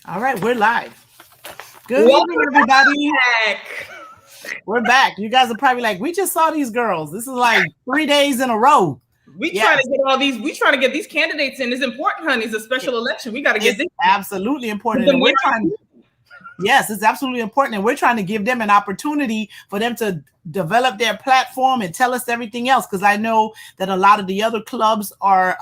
All right, we're live. Good evening, Welcome everybody. back. We're back. You guys are probably like, we just saw these girls. This is like 3 days in a row. We trying to Yes, get all these. We trying to get these candidates in. It's important, honey. It's a it- special election. We got to get it's this. absolutely Get important. them And we're trying, there. yes, it's absolutely important. And we're trying to give them an opportunity for them to develop their platform and tell us everything else. Because I know that a lot of the other clubs are,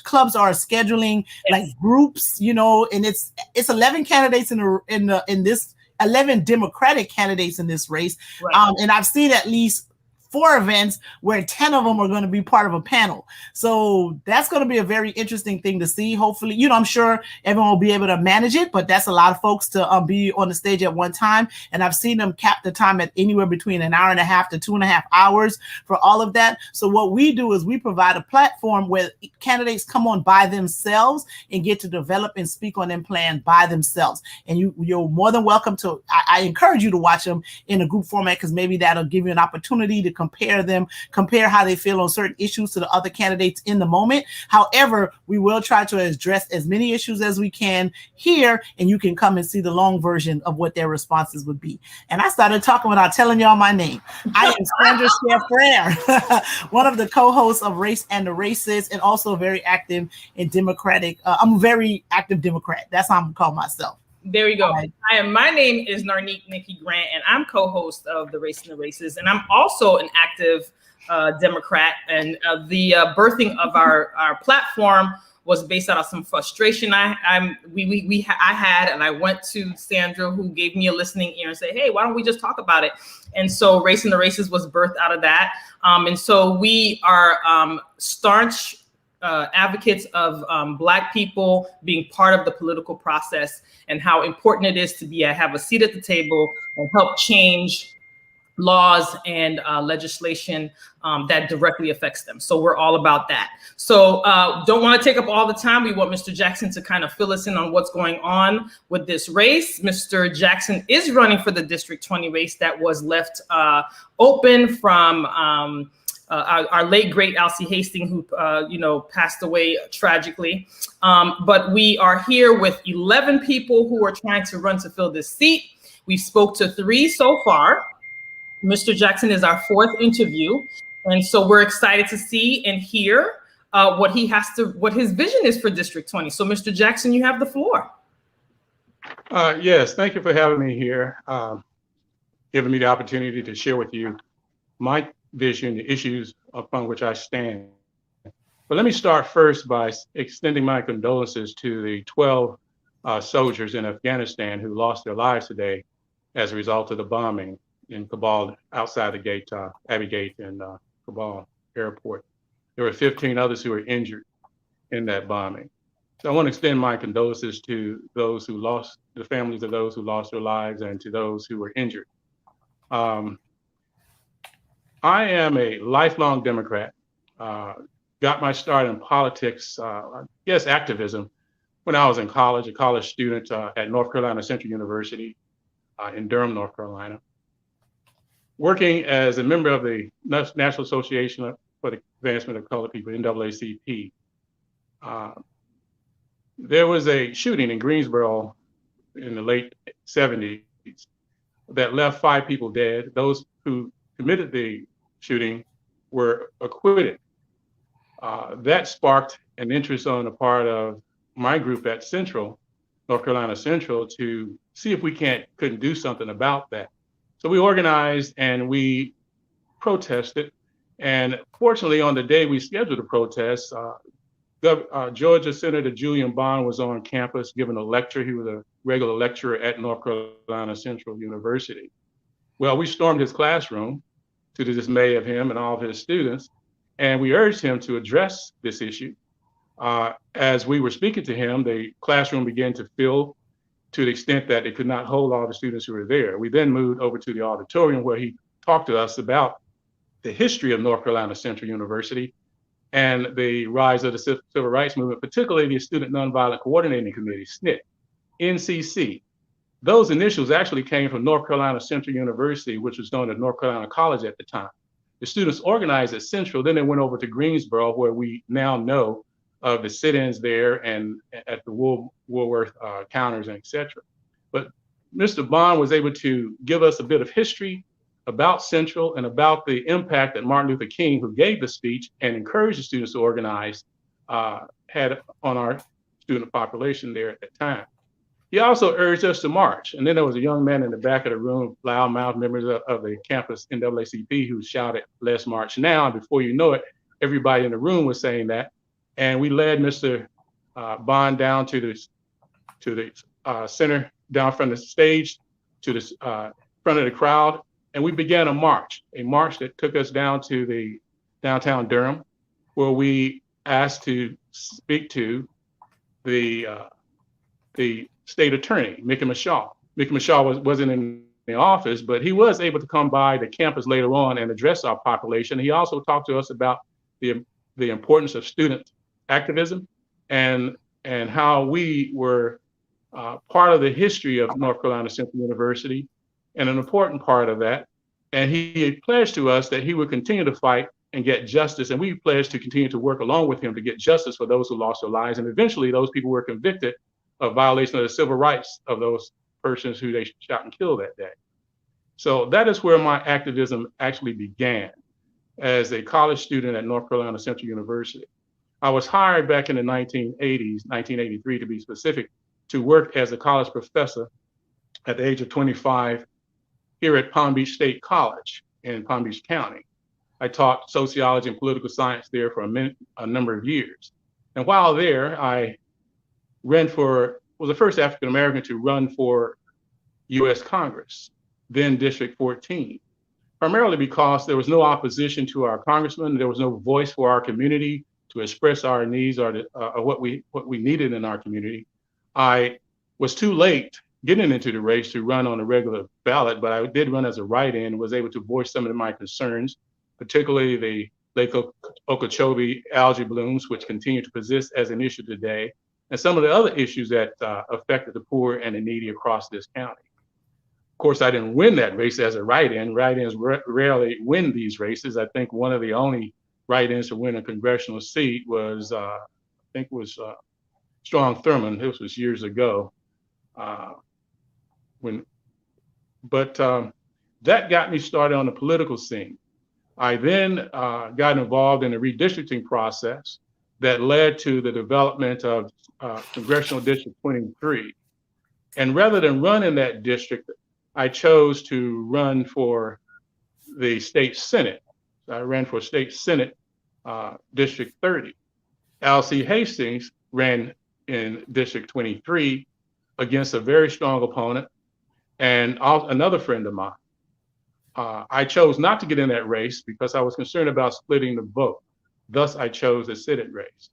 clubs are scheduling like Yes. groups, and it's 11 candidates in this 11 Democratic candidates in this race. Right. And I've seen at least four events where 10 of them are going to be part of a panel. So that's going to be a very interesting thing to see. Hopefully, I'm sure everyone will be able to manage it, but that's a lot of folks to be on the stage at one time. And I've seen them cap the time at anywhere between an hour and a half to 2.5 hours for all of that. So what we do is we provide a platform where candidates come on by themselves and get to develop and speak on their plan by themselves. And you're more than welcome to, I encourage you to watch them in a group format, because maybe that'll give you an opportunity to compare how they feel on certain issues to the other candidates in the moment. However, we will try to address as many issues as we can here, and you can come and see the long version of what their responses would be. And I started talking without telling y'all my name. I am Sandra Frere, one of the co-hosts of Race and the Racist, and also very active in Democratic. I'm a very active Democrat. That's how I'm gonna call myself. There we go. Right. My name is Narnique Nikki Grant, and I'm co-host of the Race and the Races, and I'm also an active Democrat. And the birthing of our platform was based out of some frustration I had, and I went to Sandra, who gave me a listening ear and said, "Hey, why don't we just talk about it?" And so Race and the Races was birthed out of that. And so we are staunch advocates of Black people being part of the political process, and how important it is to have a seat at the table and help change laws and legislation that directly affects them. So we're all about that. So don't want to take up all the time. We want Mr. Jackson to kind of fill us in on what's going on with this race. Mr. Jackson is running for the District 20 race that was left open from our late great Alcee Hastings, who passed away tragically. But we are here with 11 people who are trying to run to fill this seat. We spoke to 3 so far. Mr. Jackson is our 4th interview, and so we're excited to see and hear what his vision is for District 20. So, Mr. Jackson, you have the floor. Yes, thank you for having me here, giving me the opportunity to share with you my vision, the issues upon which I stand. But let me start first by extending my condolences to the 12 soldiers in Afghanistan who lost their lives today as a result of the bombing in Kabul, outside the gate, Abbey Gate in Kabul airport. There were 15 others who were injured in that bombing. So I want to extend my condolences to those who lost, the families of those who lost their lives, and to those who were injured. I am a lifelong Democrat. Got my start in politics, I guess activism, when I was in college, a college student at North Carolina Central University in Durham, North Carolina, working as a member of the National Association for the Advancement of Colored People, NAACP. There was a shooting in Greensboro in the late 70s that left 5 people dead. Those who committed the shooting were acquitted. That sparked an interest on the part of my group at Central, North Carolina Central, to see if we couldn't do something about that. So we organized and we protested. And fortunately, on the day we scheduled the protest, Georgia Senator Julian Bond was on campus giving a lecture. He was a regular lecturer at North Carolina Central University. Well, we stormed his classroom to the dismay of him and all of his students, and we urged him to address this issue. As we were speaking to him, the classroom began to fill to the extent that it could not hold all the students who were there. We then moved over to the auditorium where he talked to us about the history of North Carolina Central University and the rise of the civil rights movement, particularly the Student Nonviolent Coordinating Committee, SNCC, NCC. Those initials actually came from North Carolina Central University, which was known as North Carolina College at the time. The students organized at Central, then they went over to Greensboro, where we now know of the sit-ins there and at the Woolworth counters and etc. But Mr. Bond was able to give us a bit of history about Central and about the impact that Martin Luther King, who gave the speech and encouraged the students to organize, had on our student population there at that time. He also urged us to march. And then there was a young man in the back of the room, loudmouth members of the campus NAACP, who shouted, "Let's march now." And before you know it, everybody in the room was saying that. And we led Mr. Bond down to the center, down from the stage to the front of the crowd. And we began a march that took us down to the downtown Durham, where we asked to speak to the state attorney, Mickey Mashaw. Mickey Mashaw wasn't in the office, but he was able to come by the campus later on and address our population. He also talked to us about the importance of student activism and how we were part of the history of North Carolina Central University and an important part of that. And he pledged to us that he would continue to fight and get justice. And we pledged to continue to work along with him to get justice for those who lost their lives. And eventually those people were convicted of violation of the civil rights of those persons who they shot and killed that day. So that is where my activism actually began as a college student at North Carolina Central University. I was hired back in the 1980s, 1983 to be specific, to work as a college professor at the age of 25 here at Palm Beach State College in Palm Beach County. I taught sociology and political science there for a number of years. And while there, I was the first African American to run for US Congress, then District 14, primarily because there was no opposition to our congressman. There was no voice for our community to express our needs or what we needed in our community. I was too late getting into the race to run on a regular ballot, but I did run as a write-in and was able to voice some of my concerns, particularly the Lake Okeechobee algae blooms, which continue to persist as an issue today, and some of the other issues that affected the poor and the needy across this county. Of course, I didn't win that race as a write-in. Write-ins rarely win these races. I think one of the only write-ins to win a congressional seat was, Strong Thurmond. This was years ago. That got me started on the political scene. I then got involved in the redistricting process that led to the development of Congressional District 23. And rather than run in that district, I chose to run for the state Senate. I ran for state Senate District 30. L.C. Hastings ran in District 23 against a very strong opponent and another friend of mine. I chose not to get in that race because I was concerned about splitting the vote. Thus, I chose the Senate race.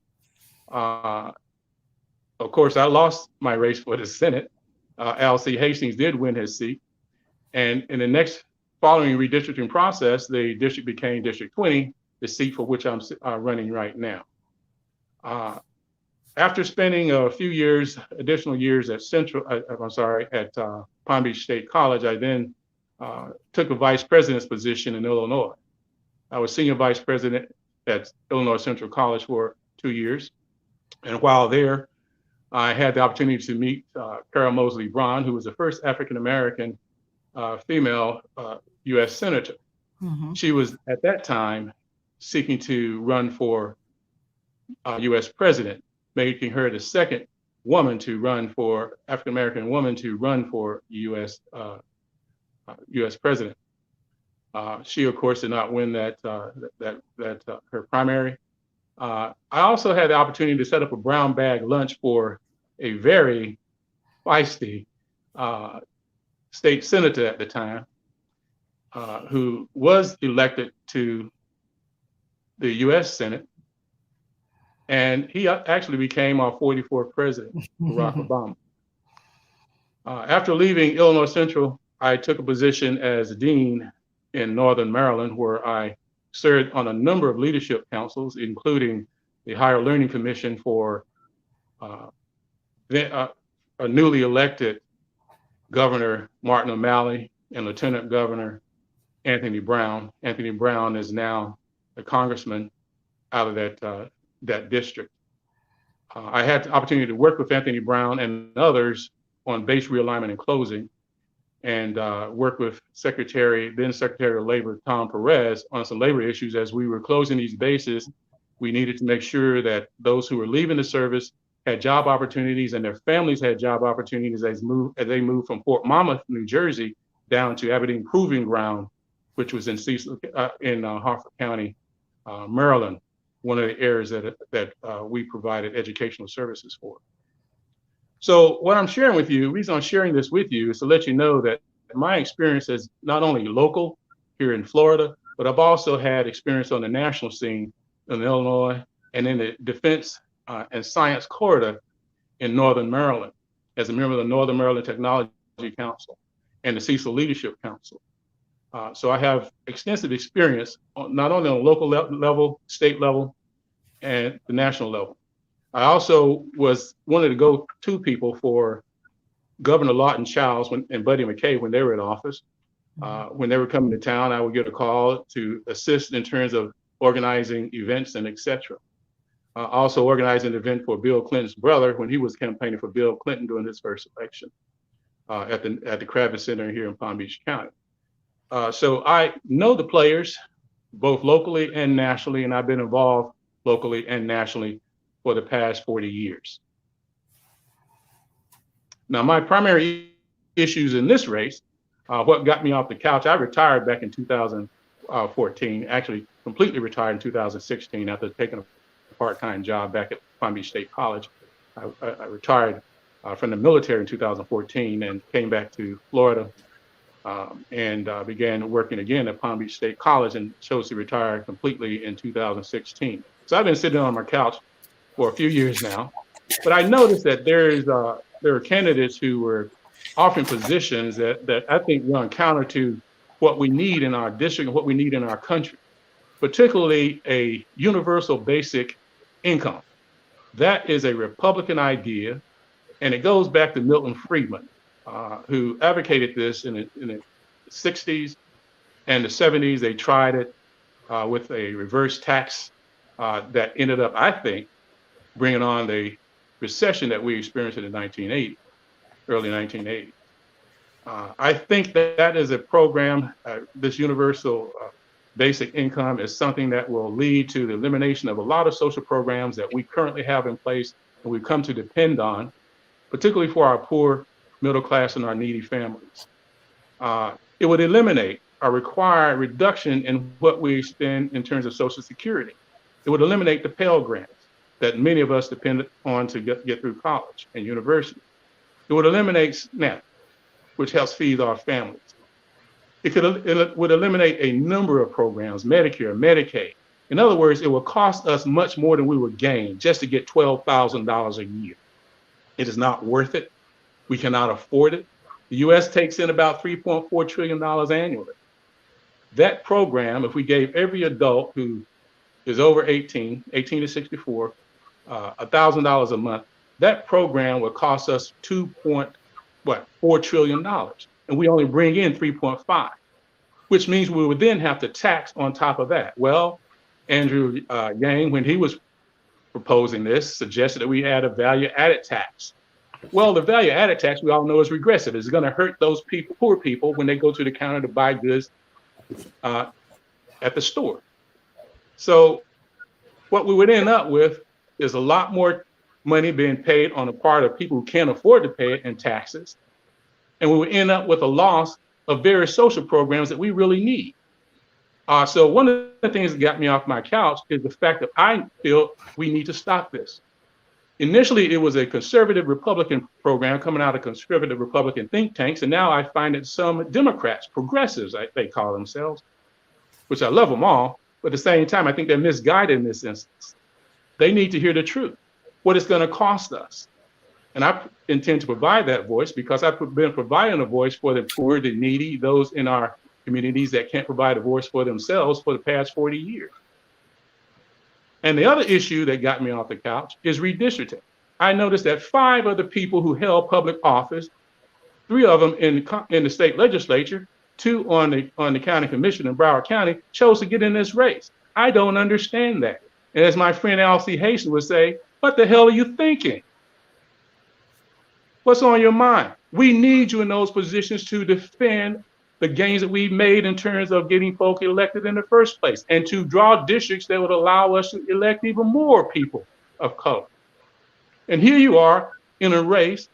Of course, I lost my race for the Senate. L.C. Hastings did win his seat. And in the next following redistricting process, the district became District 20, the seat for which I'm running right now. After spending a few additional years at Palm Beach State College, I then took a vice president's position in Illinois. I was senior vice president at Illinois Central College for 2 years. And while there, I had the opportunity to meet Carol Mosley Braun, who was the first African-American female US Senator. Mm-hmm. She was at that time seeking to run for US President, making her the second woman to run for African-American woman to run for US President. She, of course, did not win that her primary. I also had the opportunity to set up a brown bag lunch for a very feisty state senator at the time, who was elected to the U.S. Senate, and he actually became our 44th president, Barack Obama. After leaving Illinois Central, I took a position as dean in Northern Maryland, where I served on a number of leadership councils, including the Higher Learning Commission for a newly elected Governor Martin O'Malley and Lieutenant Governor Anthony Brown. Anthony Brown is now a congressman out of that district. I had the opportunity to work with Anthony Brown and others on base realignment and closing, and work with then Secretary of Labor, Tom Perez, on some labor issues. As we were closing these bases, we needed to make sure that those who were leaving the service had job opportunities and their families had job opportunities as they moved from Fort Monmouth, New Jersey, down to Aberdeen Proving Ground, which was in Harford County, Maryland, one of the areas that we provided educational services for. So what I'm sharing with you, the reason I'm sharing this with you is to let you know that my experience is not only local here in Florida, but I've also had experience on the national scene in Illinois and in the Defense and Science Corridor in Northern Maryland as a member of the Northern Maryland Technology Council and the Cecil Leadership Council. So I have extensive experience not only on local level, state level, and the national level. I also was one of the go-to people for Governor Lawton Childs and Buddy McKay when they were in office. When they were coming to town, I would get a call to assist in terms of organizing events and et cetera. Also organized an event for Bill Clinton's brother when he was campaigning for Bill Clinton during his first election at the Kravitz Center here in Palm Beach County. So I know the players both locally and nationally, and I've been involved locally and nationally for the past 40 years. Now, my primary issues in this race, what got me off the couch, I retired back in 2014, actually completely retired in 2016 after taking a part-time job back at Palm Beach State College. I retired from the military in 2014 and came back to Florida and began working again at Palm Beach State College and chose to retire completely in 2016. So I've been sitting on my couch for a few years now, but I noticed that there are candidates who were offering positions that I think run counter to what we need in our district and what we need in our country, particularly a universal basic income. That is a Republican idea, and it goes back to Milton Friedman, who advocated this in the 60s and the 70s. They tried it with a reverse tax that ended up, I think, bringing on the recession that we experienced in the early 1980s. I think that is a program, this universal basic income is something that will lead to the elimination of a lot of social programs that we currently have in place and we've come to depend on, particularly for our poor, middle class, and our needy families. It would eliminate or require a reduction in what we spend in terms of Social Security. It would eliminate the Pell Grants that many of us depend on to get through college and university. It would eliminate SNAP, which helps feed our families. It would eliminate a number of programs, Medicare, Medicaid. In other words, it will cost us much more than we would gain just to get $12,000 a year. It is not worth it. We cannot afford it. The U.S. takes in about $3.4 trillion annually. That program, if we gave every adult who is over 18 to 64, $1,000 a month, that program would cost us $4 trillion, and we only bring in 3.5, which means we would then have to tax on top of that. Well, Andrew Yang, when he was proposing this, suggested that we add a value-added tax. Well, the value-added tax, we all know, is regressive. It's going to hurt those poor people when they go to the counter to buy goods at the store. So what we would end up with is a lot more money being paid on the part of people who can't afford to pay it in taxes. And we would end up with a loss of various social programs that we really need. So one of the things that got me off my couch is the fact that I feel we need to stop this. Initially, it was a conservative Republican program coming out of conservative Republican think tanks. And now I find that some Democrats, progressives, they call themselves, which I love them all. But at the same time, I think they're misguided in this instance. They need to hear the truth, what it's going to cost us. And I intend to provide that voice because I've been providing a voice for the poor, the needy, those in our communities that can't provide a voice for themselves for the past 40 years. And the other issue that got me off the couch is redistricting. I noticed that 5 of the people who held public office, 3 of them in the state legislature, 2 on the county commission in Broward County, chose to get in this race. I don't understand that. And as my friend Alcee Hastings would say, What the hell are you thinking? What's on your mind? We need you in those positions to defend the gains that we've made in terms of getting folk elected in the first place, and to draw districts that would allow us to elect even more people of color. And here you are in a race,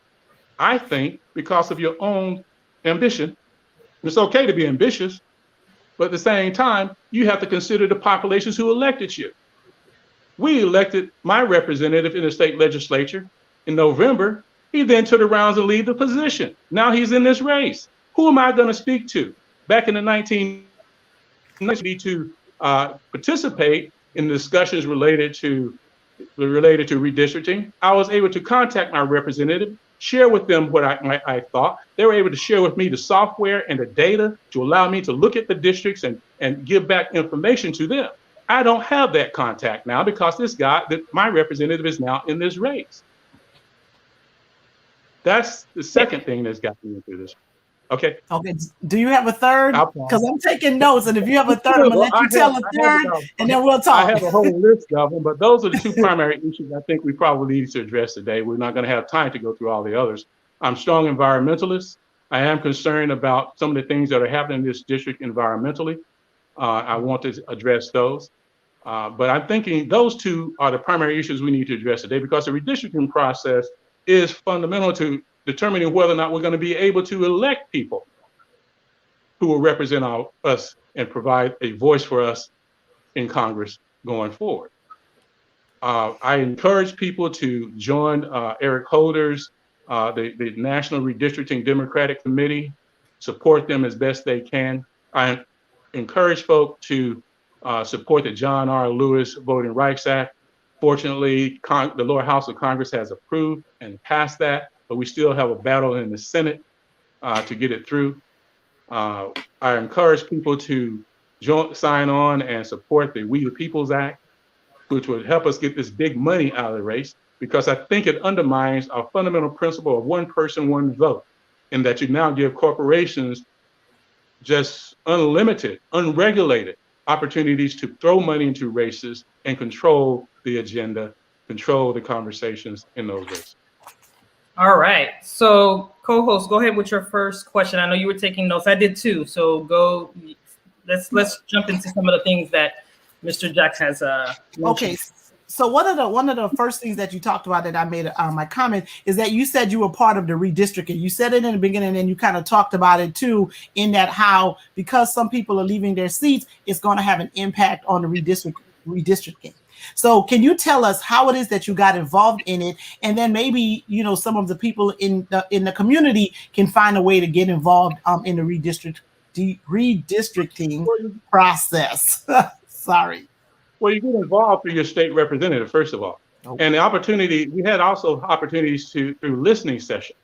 I think, because of your own ambition. It's okay to be ambitious, but at the same time, you have to consider the populations who elected you. We elected my representative in the state legislature in November. He then took the rounds and leave the position. Now he's in this race. Who am I going to speak to? Back in the 1990s, to participate in discussions related to redistricting, I was able to contact my representative, share with them what I thought. They were able to share with me the software and the data to allow me to look at the districts and give back information to them. I don't have that contact now because my representative is now in this race. That's the second thing that's got me into this. Okay. Okay. Do you have a third? Because I'm taking notes, and if you have a third, I'm gonna let you tell a third, and then we'll talk. I have a whole list of them, but those are the two primary issues I think we probably need to address today. We're not going to have time to go through all the others. I'm strong environmentalist. I am concerned about some of the things that are happening in this district environmentally. I want to address those. But I'm thinking those two are the primary issues we need to address today, because the redistricting process is fundamental to determining whether or not we're going to be able to elect people who will represent us and provide a voice for us in Congress going forward. I encourage people to join Eric Holder's, the National Redistricting Democratic Committee, support them as best they can. I encourage folk to support the John R. Lewis Voting Rights Act. Fortunately, the lower house of Congress has approved and passed that, but we still have a battle in the Senate to get it through. I encourage people to sign on and support the We the People's Act, which would help us get this big money out of the race, because I think it undermines our fundamental principle of one person, one vote, in that you now give corporations just unlimited, unregulated opportunities to throw money into races and control the agenda, control the conversations in those races. All right. So, co-host, go ahead with your first question. I know you were taking notes. I did too. So go. Let's jump into some of the things that Mr. Jax has mentioned. Okay. So one of the first things that you talked about that I made my comment is that you said you were part of the redistricting. You said it in the beginning, and you kind of talked about it too, in that how, because some people are leaving their seats, it's going to have an impact on the redistricting. So can you tell us how it is that you got involved in it, and then maybe some of the people in the community can find a way to get involved in the redistricting process. Sorry. Well, you get involved through your state representative, first of all. Okay. And the opportunity, we had also opportunities through listening sessions.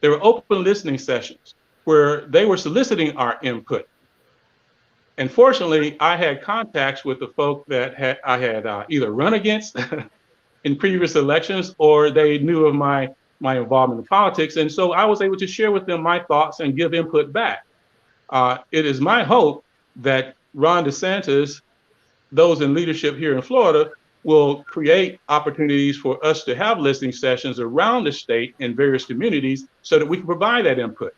There were open listening sessions where they were soliciting our input. And fortunately, I had contacts with the folk that I had either run against in previous elections, or they knew of my involvement in politics. And so I was able to share with them my thoughts and give input back. It is my hope that Ron DeSantis, those in leadership here in Florida, will create opportunities for us to have listening sessions around the state in various communities so that we can provide that input.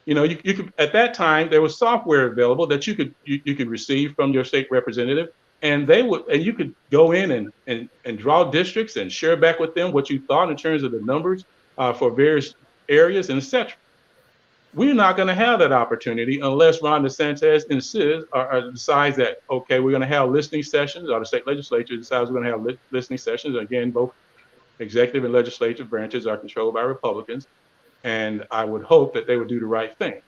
You could, at that time, there was software available that you could receive from your state representative, and you could go in and draw districts and share back with them what you thought in terms of the numbers for various areas and etc. We're not going to have that opportunity unless Ron DeSantis insists or decides that, okay, we're going to have listening sessions, or the state legislature decides we're going to have listening sessions. Again, both executive and legislative branches are controlled by Republicans, and I would hope that they would do the right thing.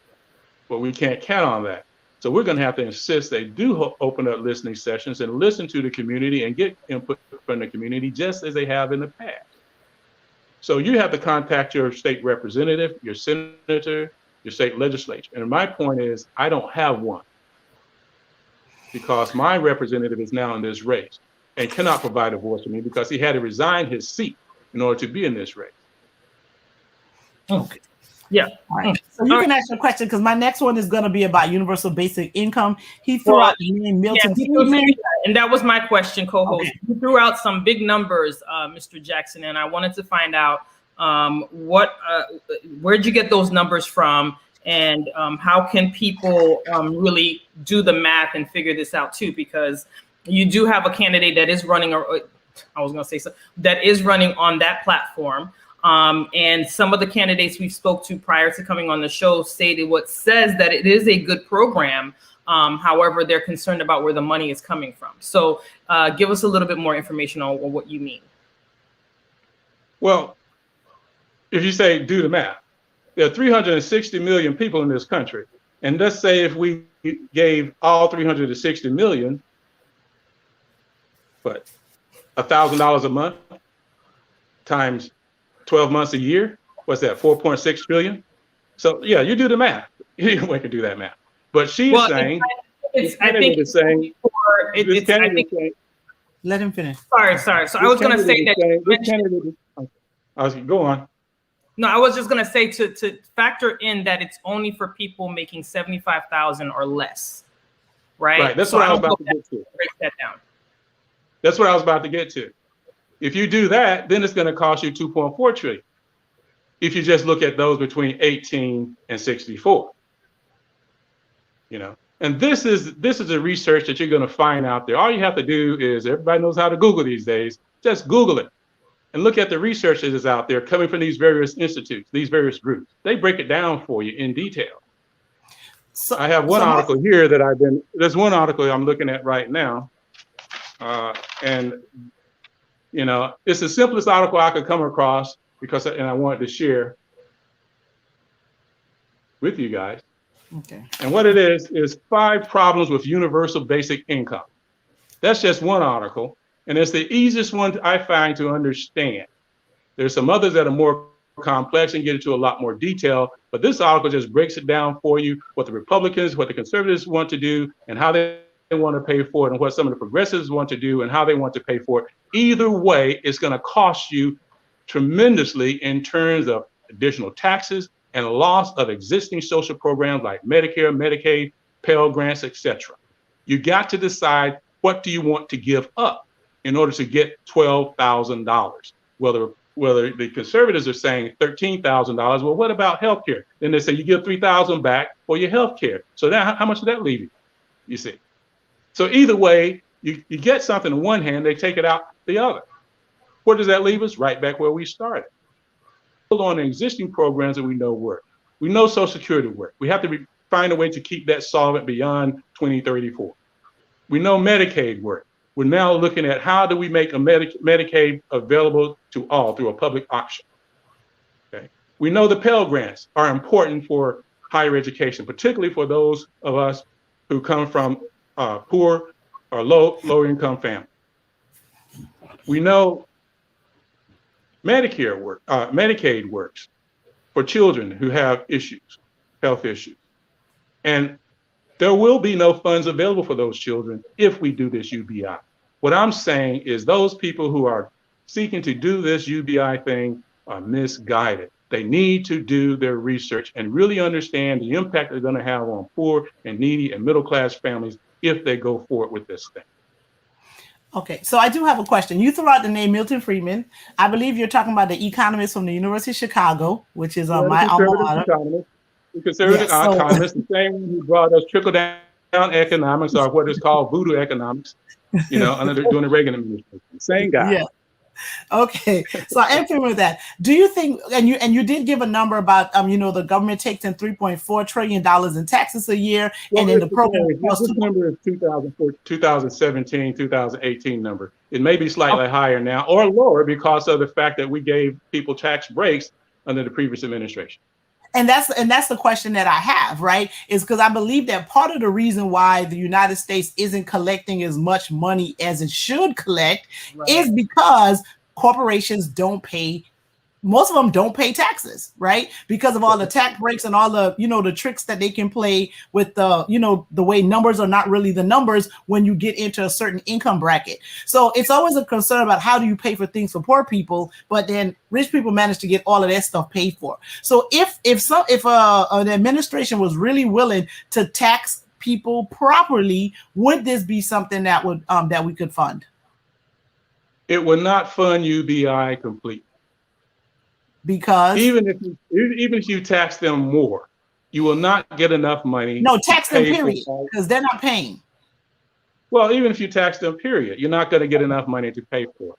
But we can't count on that. So we're going to have to insist they do open up listening sessions and listen to the community and get input from the community just as they have in the past. So you have to contact your state representative, your senator, your state legislature. And my point is, I don't have one, because my representative is now in this race and cannot provide a voice for me because he had to resign his seat in order to be in this race. Okay. Yeah. All right. So you can ask your question, because my next one is going to be about universal basic income. He threw out the name Milton. And that was my question, co-host. Okay. You threw out some big numbers, Mr. Jackson, and I wanted to find out where'd you get those numbers from, and how can people really do the math and figure this out too? Because you do have a candidate that is running, that is running on that platform. And some of the candidates we spoke to prior to coming on the show stated what says that it is a good program. However, they're concerned about where the money is coming from. So give us a little bit more information on what you mean. Well, if you say do the math, there are 360 million people in this country. And let's say if we gave all 360 million, what, $1,000 a month times 12 months a year, what's that, 4.6 trillion? So yeah, you do the math. Anyone can do that math. But she's saying, let him finish. Sorry. So I was going to say that. Go on. No, I was just going to say to factor in that it's only for people making 75,000 or less, right? Right. That's what I was about to get to. Break that down. That's what I was about to get to. If you do that, then it's going to cost you 2.4 trillion. If you just look at those between 18 and 64. You know, and this is a research that you're going to find out there. All you have to do is, everybody knows how to Google these days, just Google it and look at the research that is out there coming from these various institutes, these various groups. They break it down for you in detail. So I have one article here that there's one article I'm looking at right now. And, you know, it's the simplest article I could come across and I wanted to share with you guys. Okay. And what it is 5 problems with universal basic income. That's just one article, and it's the easiest one I find to understand. There's some others that are more complex and get into a lot more detail, but this article just breaks it down for you, what the Republicans, what the conservatives want to do, and how they want to pay for it, and what some of the progressives want to do, and how they want to pay for it. Either way, it's going to cost you tremendously in terms of additional taxes and loss of existing social programs like Medicare, Medicaid, Pell Grants, etc. You got to decide, what do you want to give up in order to get $12,000? Whether the conservatives are saying $13,000, well, what about health care? Then they say you give $3,000 back for your health care. So now how much does that leave you? You see? So either way, you get something on one hand, they take it out the other. Where does that leave us? Right back where we started. On the existing programs that we know work. We know Social Security work. We have to find a way to keep that solvent beyond 2034. We know Medicaid work. We're now looking at how do we make a Medicaid available to all through a public auction. Okay. We know the Pell Grants are important for higher education, particularly for those of us who come from poor or low income families. We know Medicaid works for children who have issues, health issues. And there will be no funds available for those children if we do this UBI. What I'm saying is those people who are seeking to do this UBI thing are misguided. They need to do their research and really understand the impact they're going to have on poor and needy and middle class families if they go forward with this thing. Okay, so I do have a question. You threw out the name Milton Friedman. I believe you're talking about the economist from the University of Chicago, which is my alma mater. The conservative economist, the same one who brought us trickle-down economics, or what is called voodoo economics, you know, during the Reagan administration. Same guy. Yeah. Okay, so I am familiar with that. Do you think, and you did give a number about, you know, the government takes in $3.4 trillion in taxes a year, and then the program. This number is 2017, 2018 number. It may be slightly higher now or lower because of the fact that we gave people tax breaks under the previous administration. And that's the question that I have, right? Is because I believe that part of the reason why the United States isn't collecting as much money as it should collect is because corporations don't pay. Most of them don't pay taxes, right? Because of all the tax breaks and all the, you know, the tricks that they can play with the, you know, the way numbers are not really the numbers when you get into a certain income bracket. So it's always a concern about how do you pay for things for poor people, but then rich people manage to get all of that stuff paid for. So if an administration was really willing to tax people properly, would this be something that would that we could fund? It would not fund UBI completely. Because even if you tax them more, you will not get enough money. No, tax them, period, for, because they're not paying. Well, even if you tax them, period, you're not going to get enough money to pay for it.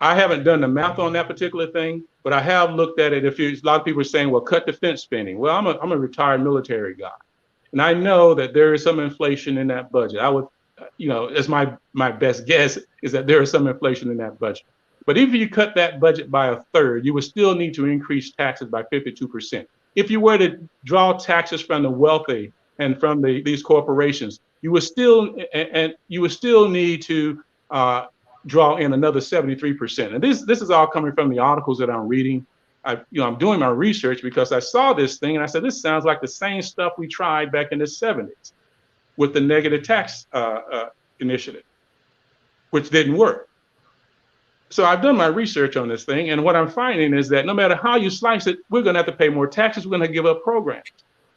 I haven't done the math on that particular thing, but I have looked at it. A lot of people are saying, well, cut defense spending. Well, I'm a retired military guy, and I know that there is some inflation in that budget. I would, as my best guess is that there is some inflation in that budget. But if you cut that budget by a third, you would still need to increase taxes by 52%. If you were to draw taxes from the wealthy and from these corporations, you would still need to draw in another 73%. And this is all coming from the articles that I'm reading. I'm doing my research because I saw this thing and I said, this sounds like the same stuff we tried back in the 70s with the negative tax initiative, which didn't work. So I've done my research on this thing, and what I'm finding is that no matter how you slice it, we're going to have to pay more taxes. We're going to give up programs.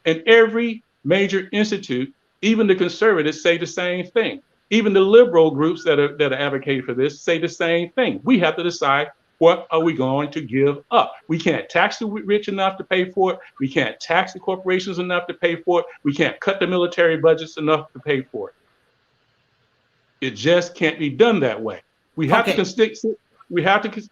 And every major institute, even the conservatives, say the same thing. Even the liberal groups that are advocating for this say the same thing. We have to decide, what are we going to give up? We can't tax the rich enough to pay for it. We can't tax the corporations enough to pay for it. We can't cut the military budgets enough to pay for it. It just can't be done that way. We have to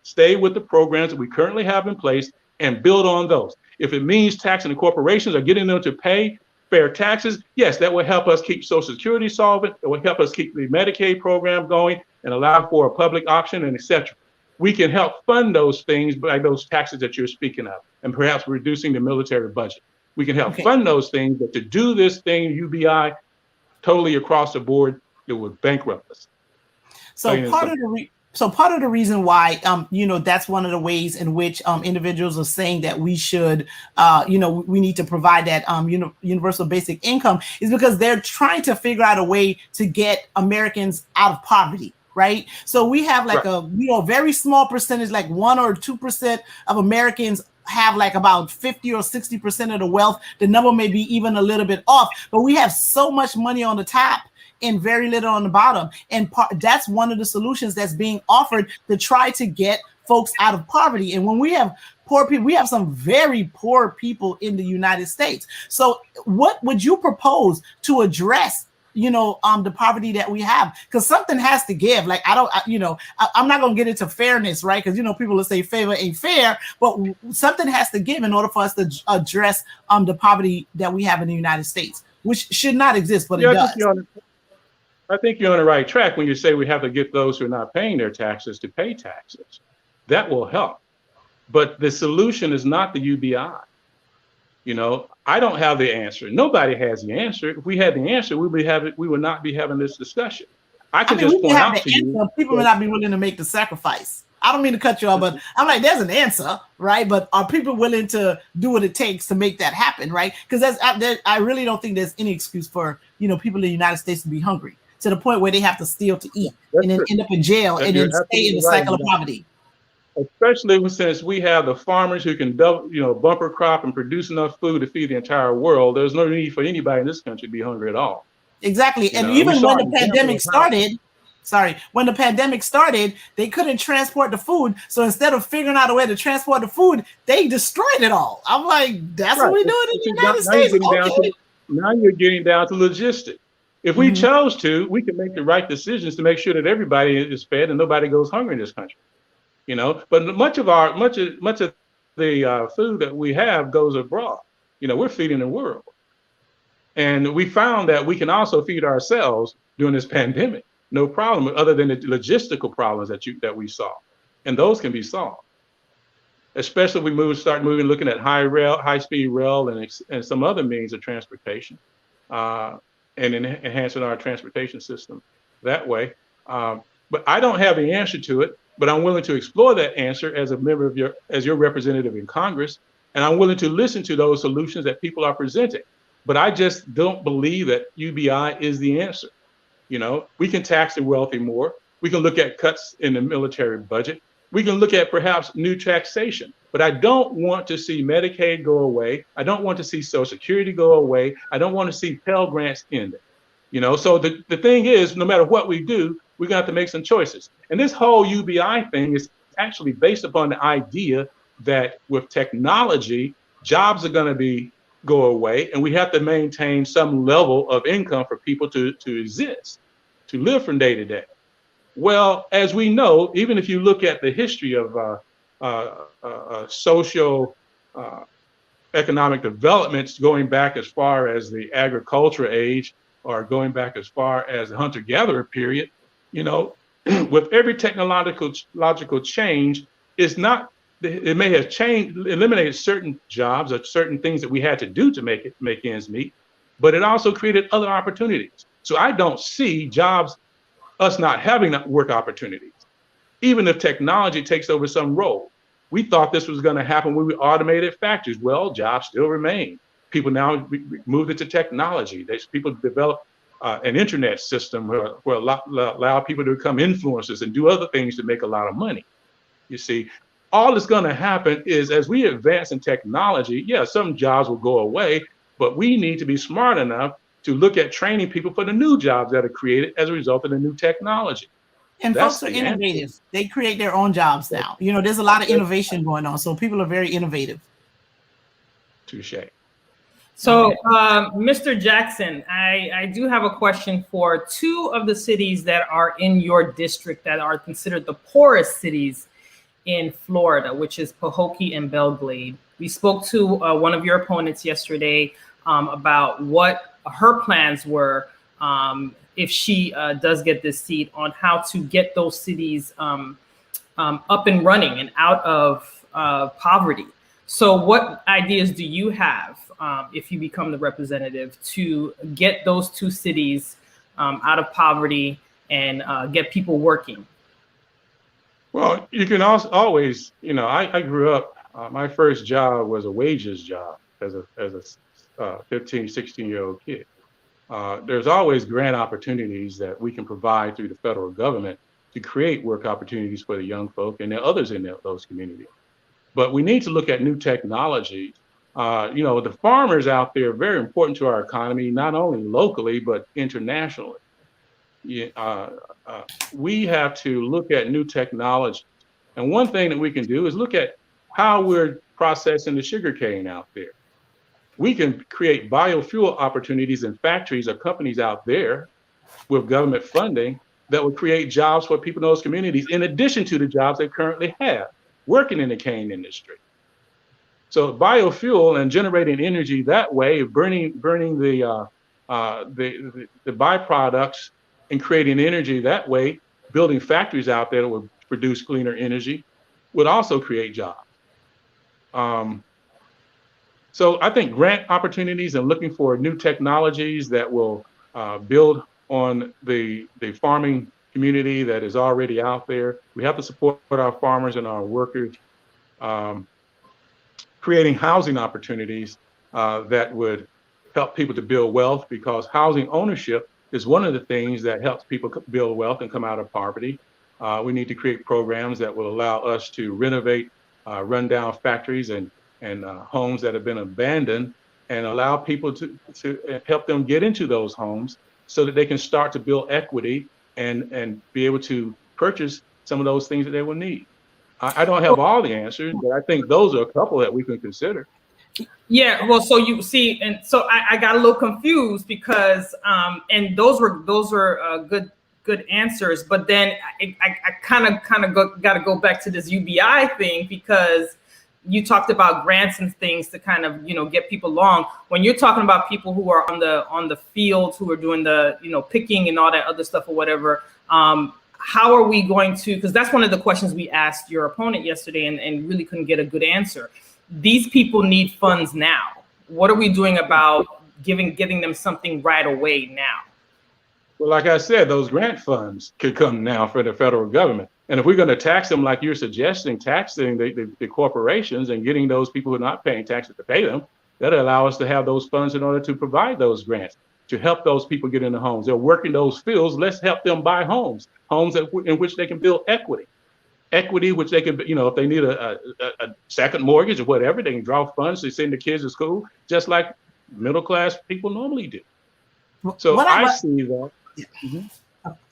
stay with the programs that we currently have in place and build on those. If it means taxing the corporations or getting them to pay fair taxes, yes, that will help us keep Social Security solvent. It will help us keep the Medicaid program going and allow for a public option and etc. We can help fund those things by those taxes that you're speaking of, and perhaps reducing the military budget. We can help fund those things, but to do this thing, UBI, totally across the board, it would bankrupt us. So part of the reason why, that's one of the ways in which individuals are saying that we should, we need to provide that universal basic income is because they're trying to figure out a way to get Americans out of poverty. Right. So we have like a very small percentage, like 1 or 2% of Americans have like about 50 or 60% of the wealth. The number may be even a little bit off, but we have so much money on the top and very little on the bottom. And that's one of the solutions that's being offered to try to get folks out of poverty. And when we have poor people, we have some very poor people in the United States. So what would you propose to address, the poverty that we have? Because something has to give. Like, I'm not going to get into fairness, right? Because, people will say favor ain't fair, but something has to give in order for us to address the poverty that we have in the United States, which should not exist, but it does. I think you're on the right track when you say we have to get those who are not paying their taxes to pay taxes. That will help. But the solution is not the UBI. I don't have the answer. Nobody has the answer. If we had the answer, we would not be having this discussion. I can just point out to you. People may not be willing to make the sacrifice. I don't mean to cut you off, but I'm like, there's an answer, right? But are people willing to do what it takes to make that happen, right? Because I really don't think there's any excuse for, people in the United States to be hungry to the point where they have to steal to eat and then end up in jail and then stay in the cycle of poverty. Especially since we have the farmers who can bumper crop and produce enough food to feed the entire world. There's no need for anybody in this country to be hungry at all. Exactly. And even when the pandemic started, they couldn't transport the food. So instead of figuring out a way to transport the food, they destroyed it all. I'm like, that's what we do in the United States. Now you're getting down to logistics. If we chose to, we can make the right decisions to make sure that everybody is fed and nobody goes hungry in this country. But much of the food that we have goes abroad. We're feeding the world. And we found that we can also feed ourselves during this pandemic. No problem, other than the logistical problems that we saw. And those can be solved. Especially if we start looking at high-speed rail and some other means of transportation, and enhancing our transportation system that way. But I don't have the answer to it, but I'm willing to explore that answer as a member of as your representative in Congress. And I'm willing to listen to those solutions that people are presenting. But I just don't believe that UBI is the answer. We can tax the wealthy more. We can look at cuts in the military budget. We can look at perhaps new taxation. But I don't want to see Medicaid go away. I don't want to see Social Security go away. I don't want to see Pell Grants ended. So the thing is, no matter what we do, we're going to have to make some choices. And this whole UBI thing is actually based upon the idea that with technology, jobs are going to go away, and we have to maintain some level of income for people to exist, to live from day to day. Well, as we know, even if you look at the history of social economic developments going back as far as the agricultural age, or going back as far as the hunter-gatherer period, with every technological change, it may have eliminated certain jobs or certain things that we had to do to make ends meet, but it also created other opportunities. So I don't see us not having work opportunities, even if technology takes over some role. We thought this was going to happen when we automated factories. Well, jobs still remain. People now moved into technology. People develop an internet system where allow people to become influencers and do other things to make a lot of money. You see, all that's going to happen is as we advance in technology, some jobs will go away, but we need to be smart enough to look at training people for the new jobs that are created as a result of the new technology. And folks are innovative. They create their own jobs now. There's a lot of innovation going on. So people are very innovative. Touche. So, Mr. Jackson, I do have a question for two of the cities that are in your district that are considered the poorest cities in Florida, which is Pahokee and Belglade. We spoke to one of your opponents yesterday about what her plans were if she does get this seat, on how to get those cities up and running and out of poverty. So what ideas do you have if you become the representative to get those two cities out of poverty and get people working? Well, you can always, I grew up, my first job was a wages job as a 15, 16-year-old kid. There's always grant opportunities that we can provide through the federal government to create work opportunities for the young folk and the others in those communities. But we need to look at new technologies. The farmers out there are very important to our economy, not only locally, but internationally. We have to look at new technology. And one thing that we can do is look at how we're processing the sugarcane out there. We can create biofuel opportunities in factories or companies out there with government funding that will create jobs for people in those communities, in addition to the jobs they currently have working in the cane industry. So biofuel and generating energy that way, burning the byproducts and creating energy that way, building factories out there that would produce cleaner energy, would also create jobs. So I think grant opportunities and looking for new technologies that will build on the farming community that is already out there. We have to support our farmers and our workers, creating housing opportunities that would help people to build wealth, because housing ownership is one of the things that helps people build wealth and come out of poverty. We need to create programs that will allow us to renovate rundown factories and homes that have been abandoned, and allow people to help them get into those homes so that they can start to build equity and be able to purchase some of those things that they will need. I don't have all the answers, but I think those are a couple that we can consider. Yeah, well, so you see, and so I got a little confused because, and those were good answers, but then I kind of got to go back to this UBI thing, because you talked about grants and things to kind of, get people along. When you're talking about people who are on the field, who are doing the, picking and all that other stuff or whatever, how are we going to, because that's one of the questions we asked your opponent yesterday and really couldn't get a good answer. These people need funds now. What are we doing about giving them something right away now? Well, like I said, those grant funds could come now for the federal government. And if we're going to tax them like you're suggesting, taxing the corporations and getting those people who are not paying taxes to pay them, that'll allow us to have those funds in order to provide those grants, to help those people get into homes. They're working those fields. Let's help them buy homes in which they can build equity. equity, which they can, if they need a second mortgage or whatever, they can draw funds to send the kids to school, just like middle class people normally do. So I see that. Mm-hmm.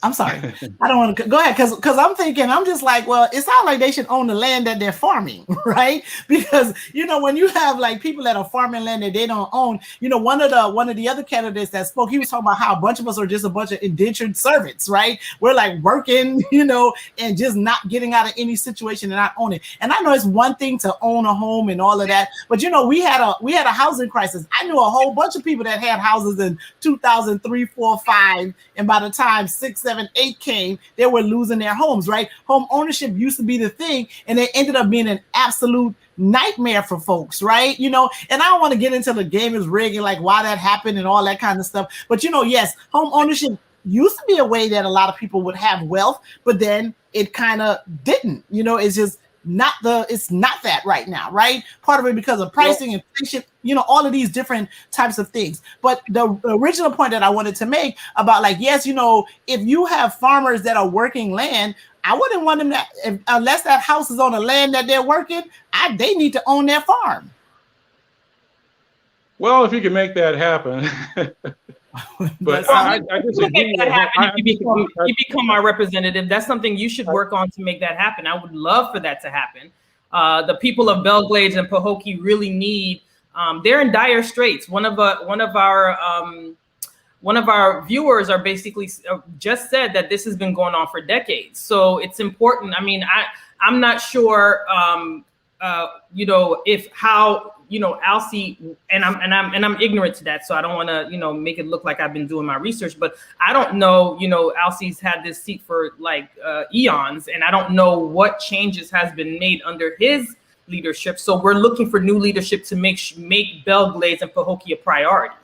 I'm sorry. I don't want to go ahead because I'm thinking, I'm just like, well, it sounds like they should own the land that they're farming, right? Because when you have like people that are farming land that they don't own, one of the other candidates that spoke, he was talking about how a bunch of us are just a bunch of indentured servants, right? We're like working, and just not getting out of any situation and not owning. And I know it's one thing to own a home and all of that, but we had a housing crisis. I knew a whole bunch of people that had houses in 2003, 4, 5, and by the time 6, 7, 8 came, they were losing their homes, right? Home ownership used to be the thing, and it ended up being an absolute nightmare for folks, right? And I don't want to get into the game is rigged and like why that happened and all that kind of stuff. But yes, home ownership used to be a way that a lot of people would have wealth, but then it kind of didn't. It's just it's not that right now, right? Part of it because of pricing, inflation, all of these different types of things. But the original point that I wanted to make about like, yes, if you have farmers that are working land, I wouldn't want them unless that house is on the land that they're working, they need to own their farm. Well, if you can make that happen. But I disagree. If you become our representative, that's something you should work on to make that happen. I would love for that to happen. The people of Belglades and Pahokee really need. They're in dire straits. One of our viewers are basically just said that this has been going on for decades. So it's important. I mean, I'm not sure. If how. Alcee, and I'm ignorant to that, so I don't want to, make it look like I've been doing my research, but I don't know, Alcee's had this seat for like eons, and I don't know what changes has been made under his leadership. So we're looking for new leadership to make Belglades and Pahokee a priority.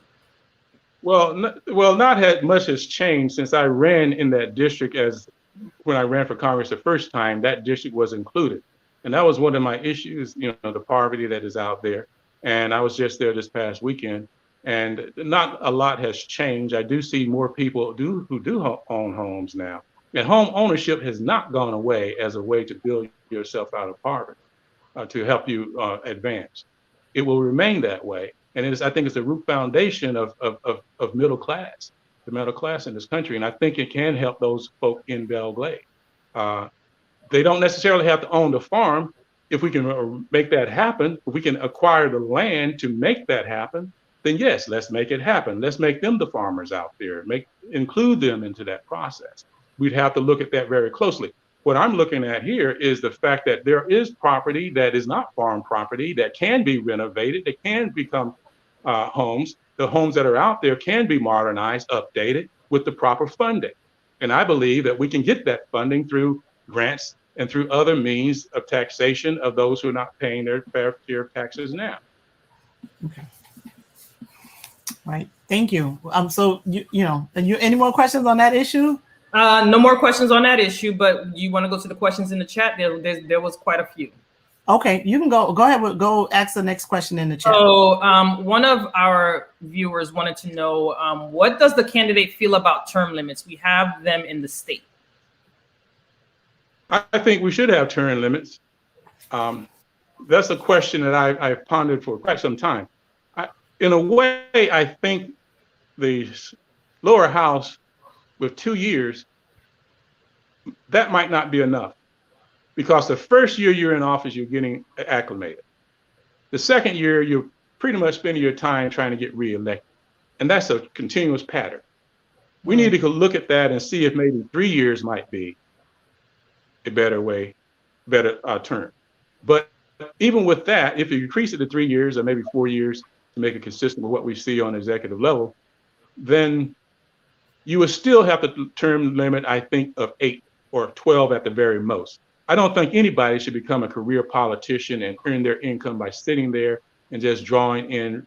Well, not much has changed since I ran in that district. As when I ran for Congress the first time, that district was included. And that was one of my issues, the poverty that is out there. And I was just there this past weekend, and not a lot has changed. I do see more people who do own homes now. And home ownership has not gone away as a way to build yourself out of poverty, to help you advance. It will remain that way. And I think it's the root foundation of middle class, the middle class in this country. And I think it can help those folk in Belglade. They don't necessarily have to own the farm. If we can make that happen, if we can acquire the land to make that happen, then yes, let's make it happen. Let's make them the farmers out there, include them into that process. We'd have to look at that very closely. What I'm looking at here is the fact that there is property that is not farm property that can be renovated, that can become homes. The homes that are out there can be modernized, updated with the proper funding. And I believe that we can get that funding through grants and through other means of taxation of those who are not paying their fair share of taxes now. Okay. Right. Thank you. So any more questions on that issue? No more questions on that issue, but you want to go to the questions in the chat? There was quite a few. Okay, you can go ahead. Go ask the next question in the chat. So one of our viewers wanted to know, what does the candidate feel about term limits? We have them in the state. I think we should have term limits. That's a question that I've pondered for quite some time. In a way, I think the lower house with 2 years, that might not be enough, because the first year you're in office, you're getting acclimated. The second year, you're pretty much spending your time trying to get reelected. And that's a continuous pattern. We need to look at that and see if maybe 3 years might be a better term. But even with that, if you increase it to 3 years or maybe 4 years to make it consistent with what we see on the executive level, then you would still have the term limit, I think, of 8 or 12 at the very most. I don't think anybody should become a career politician and earn their income by sitting there and just drawing in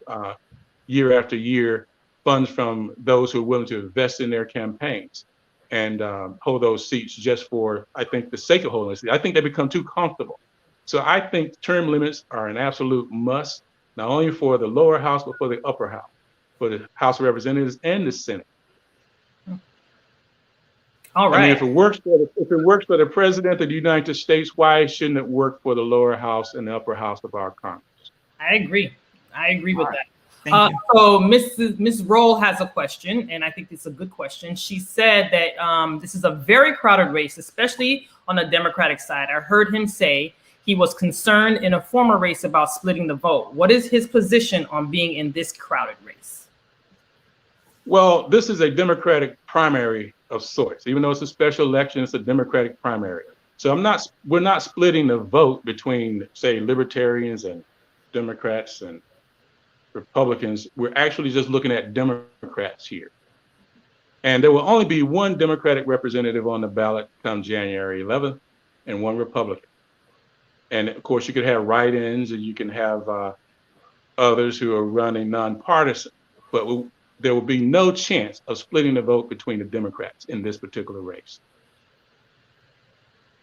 year after year funds from those who are willing to invest in their campaigns and hold those seats just for, I think, the sake of holding a seat. I think they become too comfortable. So I think term limits are an absolute must, not only for the lower house, but for the upper house, for the House of Representatives and the Senate. All right. I mean, if it works for the president of the United States, why shouldn't it work for the lower house and the upper house of our Congress? I agree. I agree with that. Thank you. So Ms. Roll has a question, and I think it's a good question. She said that this is a very crowded race, especially on the Democratic side. I heard him say he was concerned in a former race about splitting the vote. What is his position on being in this crowded race? Well, this is a Democratic primary of sorts. Even though it's a special election, it's a Democratic primary. So we're not splitting the vote between, say, libertarians and Democrats and Republicans. We're actually just looking at Democrats here. And there will only be one Democratic representative on the ballot come January 11th and one Republican. And of course, you could have write-ins and you can have others who are running nonpartisan, but there will be no chance of splitting the vote between the Democrats in this particular race.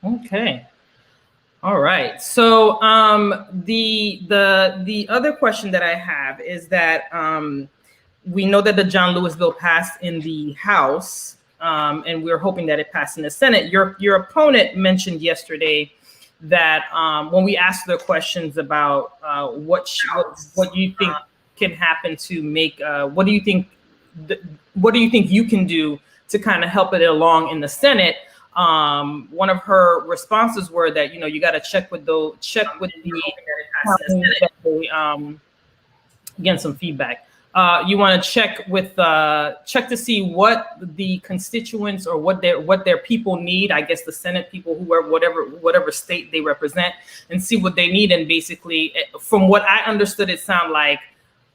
Okay. All right. So the other question that I have is that we know that the John Lewis bill passed in the House, and we're hoping that it passed in the Senate. Your opponent mentioned yesterday that when we asked the questions about what do you think can happen to make what do you think you can do to kind of help it along in the Senate? One of her responses were that you got to check with the again, some feedback. You want to check to see what the constituents or what their people need. I guess the Senate people, whatever state they represent, and see what they need. And basically, from what I understood, it sounded like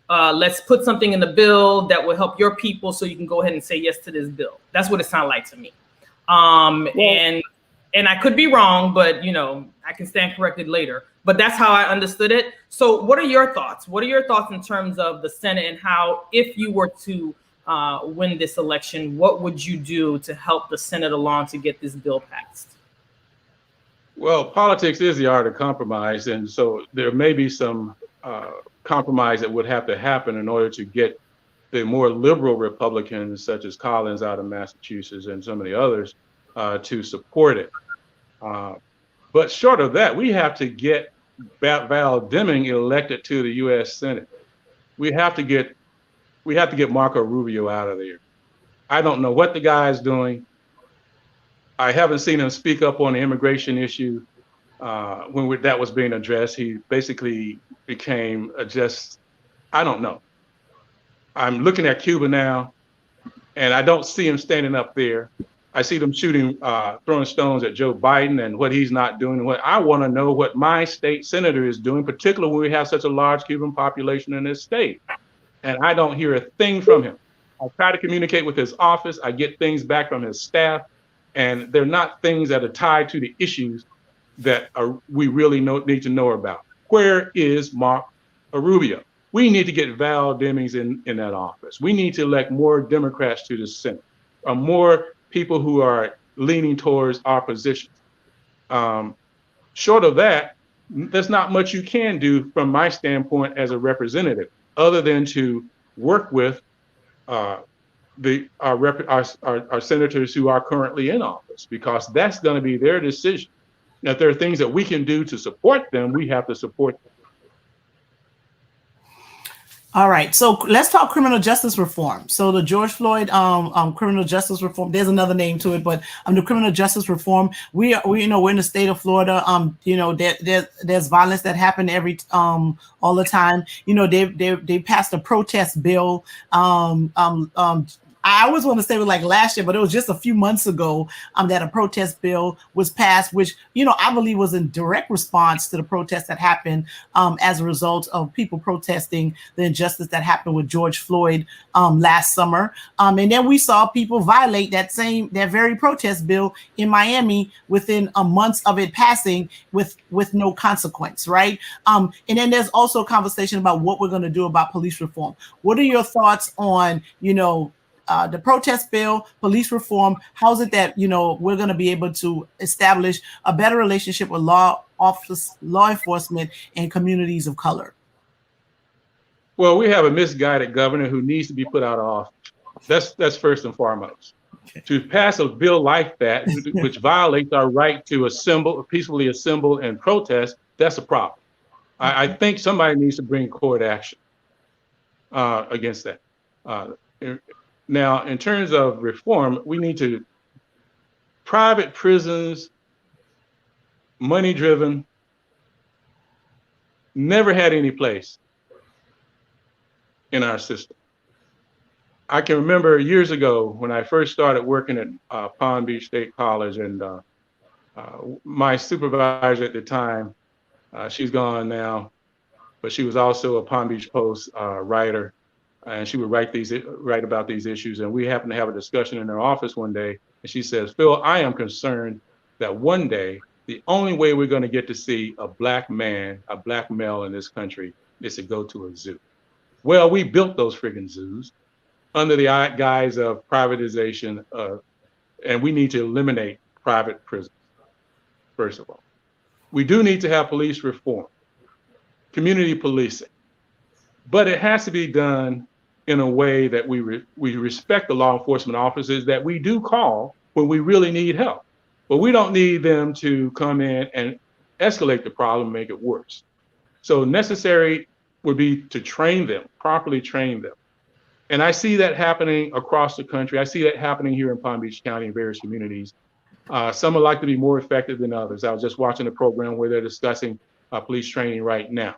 let's put something in the bill that will help your people, so you can go ahead and say yes to this bill. That's what it sounded like to me. And I could be wrong, but I can stand corrected later. But that's how I understood it. So what are your thoughts? What are your thoughts in terms of the Senate and how, if you were to win this election, what would you do to help the Senate along to get this bill passed? Well, politics is the art of compromise. And so there may be some compromise that would have to happen in order to get the more liberal Republicans, such as Collins out of Massachusetts and some of the others, to support it. But short of that, we have to get Val Deming elected to the U.S. Senate. We have to get Marco Rubio out of there. I don't know what the guy is doing. I haven't seen him speak up on the immigration issue when that was being addressed. He basically became I don't know. I'm looking at Cuba now, and I don't see him standing up there. I see them throwing stones at Joe Biden and what he's not doing. What I want to know what my state senator is doing, particularly when we have such a large Cuban population in this state. And I don't hear a thing from him. I try to communicate with his office. I get things back from his staff, and they're not things that are tied to the issues that we really need to know about. Where is Mark Rubio? We need to get Val Demings in that office. We need to elect more Democrats to the Senate, or more people who are leaning towards our position. Short of that, there's not much you can do from my standpoint as a representative, other than to work with our senators who are currently in office, because that's going to be their decision. Now, if there are things that we can do to support them, we have to support them. All right, so let's talk criminal justice reform. So the George Floyd criminal justice reform, there's another name to it, but the criminal justice reform, we're in the state of Florida. There's violence that happen all the time. They passed a protest bill. I always want to say it was like last year, but it was just a few months ago that a protest bill was passed, which, I believe was in direct response to the protests that happened as a result of people protesting the injustice that happened with George Floyd last summer. And then we saw people violate that very protest bill in Miami within months of it passing with no consequence, right? And then there's also a conversation about what we're going to do about police reform. What are your thoughts on, the protest bill, police reform? How's it that, we're going to be able to establish a better relationship with law enforcement and communities of color? Well, we have a misguided governor who needs to be put out of office. That's first and foremost. To pass a bill like that, which violates our right to assemble, peacefully assemble and protest, that's a problem. I think somebody needs to bring court action against that. Now, in terms of reform, we need to, private prisons, money-driven, never had any place in our system. I can remember years ago when I first started working at Palm Beach State College, and my supervisor at the time, she's gone now, but she was also a Palm Beach Post writer, and she would write about these issues. And we happened to have a discussion in her office one day, and she says, "Phil, I am concerned that one day the only way we're going to get to see a black man, a black male in this country, is to go to a zoo." Well, we built those friggin' zoos under the guise of privatization, and we need to eliminate private prisons, first of all. We do need to have police reform, community policing, but it has to be done in a way that we respect the law enforcement officers that we do call when we really need help. But we don't need them to come in and escalate the problem and make it worse. So necessary would be to train them, properly train them. And I see that happening across the country. I see that happening here in Palm Beach County in various communities. Some would like to be more effective than others. I was just watching a program where they're discussing police training right now.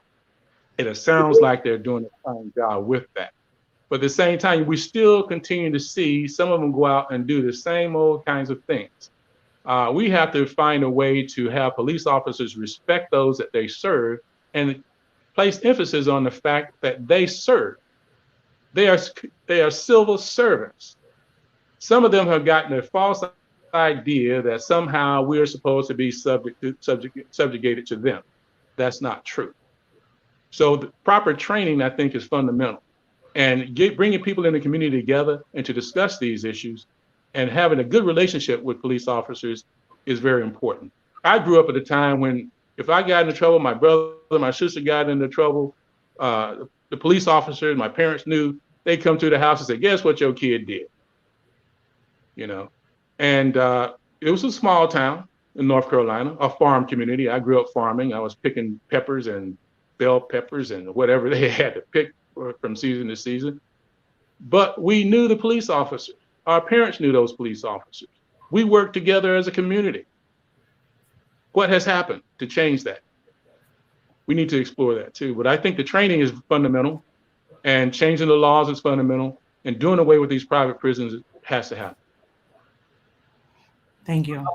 And it sounds like they're doing a fine job with that. But at the same time, we still continue to see some of them go out and do the same old kinds of things. We have to find a way to have police officers respect those that they serve and place emphasis on the fact that they serve. They are civil servants. Some of them have gotten a false idea that somehow we are supposed to be subjugated to them. That's not true. So the proper training, I think, is fundamental. And bringing people in the community together and to discuss these issues and having a good relationship with police officers is very important. I grew up at a time when if I got into trouble, my brother, my sister got into trouble, the police officers, my parents knew, they'd come to the house and say, "Guess what your kid did?" You know, and it was a small town in North Carolina, a farm community. I grew up farming. I was picking peppers and bell peppers and whatever they had to pick from season to season. But we knew the police officers. Our parents knew those police officers. We worked together as a community. What has happened to change that? We need to explore that too. But I think the training is fundamental, and changing the laws is fundamental, and doing away with these private prisons has to happen. Thank you.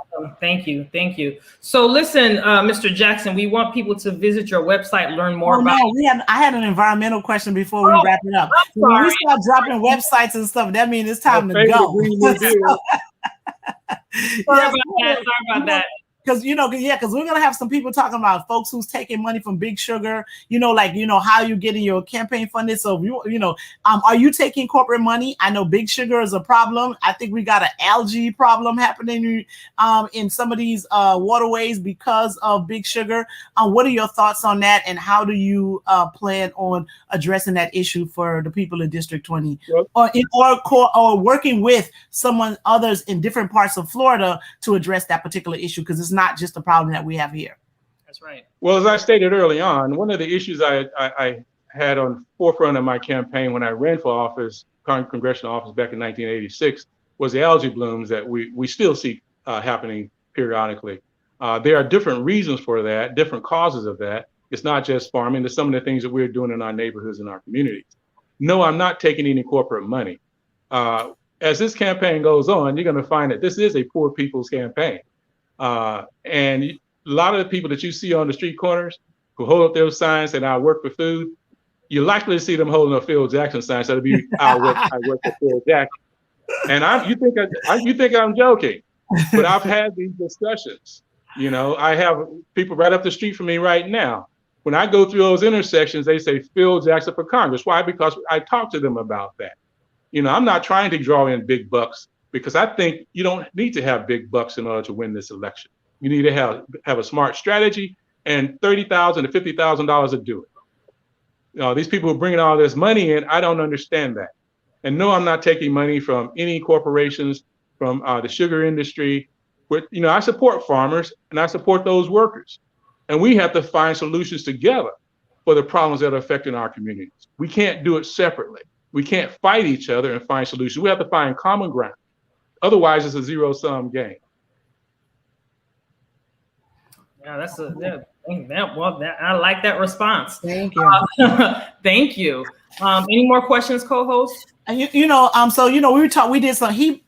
Thank you. Thank you. So listen, Mr. Jackson, we want people to visit your website, learn more about. No, I had an environmental question before we wrap it up. When we start dropping websites and stuff, that means it's time to go. Sorry about that. Because because we're gonna have some people talking about folks who's taking money from Big Sugar, how you getting your campaign funded. So are you taking corporate money? I know Big Sugar is a problem. I think we got an algae problem happening in some of these waterways because of Big Sugar. What are your thoughts on that, and how do you plan on addressing that issue for the people in District 20, or working with others in different parts of Florida to address that particular issue, because it's not just a problem that we have here. That's right. Well, as I stated early on, one of the issues I had on the forefront of my campaign when I ran for office, congressional office back in 1986, was the algae blooms that we still see happening periodically. There are different reasons for that, different causes of that. It's not just farming. There's some of the things that we're doing in our neighborhoods and our communities. No, I'm not taking any corporate money. As this campaign goes on, you're going to find that this is a poor people's campaign. And a lot of the people that you see on the street corners who hold up their signs and I work for food, you're likely to see them holding a Phil Jackson sign. So it'll be I work for Phil Jackson. And you think I'm joking, but I've had these discussions. I have people right up the street from me right now. When I go through those intersections, they say Phil Jackson for Congress. Why? Because I talk to them about that. I'm not trying to draw in big bucks, because I think you don't need to have big bucks in order to win this election. You need to have a smart strategy, and $30,000 to $50,000 to do it. These people who are bringing all this money in, I don't understand that. And no, I'm not taking money from any corporations. from the sugar industry. I support farmers and I support those workers. And we have to find solutions together for the problems that are affecting our communities. We can't do it separately. We can't fight each other and find solutions. We have to find common ground. Otherwise, it's a zero-sum game. Yeah, I like that response. Thank you. Thank you. Any more questions, co-host? And he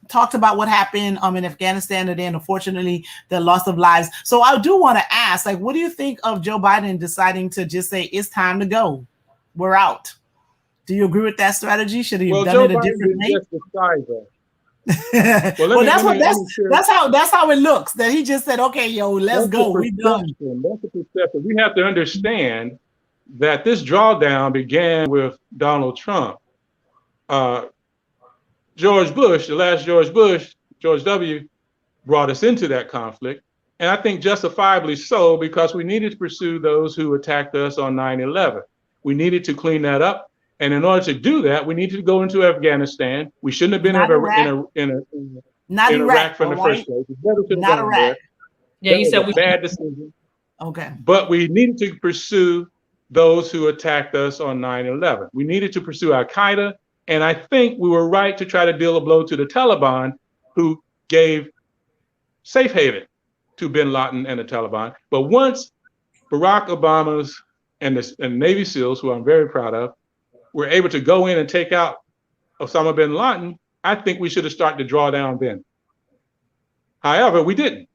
talked about what happened in Afghanistan, and then unfortunately the loss of lives. So I do want to ask, like, what do you think of Joe Biden deciding to just say it's time to go? We're out. Do you agree with that strategy? Should he have done it a different way? Just decide that. That's how it looks. That he just said, "Okay, yo, let's go. We done." That's the perception. We have to understand that this drawdown began with Donald Trump. George Bush, the last George Bush, George W., brought us into that conflict, and I think justifiably so, because we needed to pursue those who attacked us on 9/11. We needed to clean that up. And in order to do that, we needed to go into Afghanistan. We shouldn't have been in Iraq from the first place. Not Iraq. Yeah, you said we bad decision. Okay. But we needed to pursue those who attacked us on 9/11. We needed to pursue Al-Qaeda. And I think we were right to try to deal a blow to the Taliban, who gave safe haven to bin Laden and the Taliban. But once Barack Obama's and Navy SEALs, who I'm very proud of, were able to go in and take out Osama bin Laden, I think we should have started to draw down then. However, we didn't.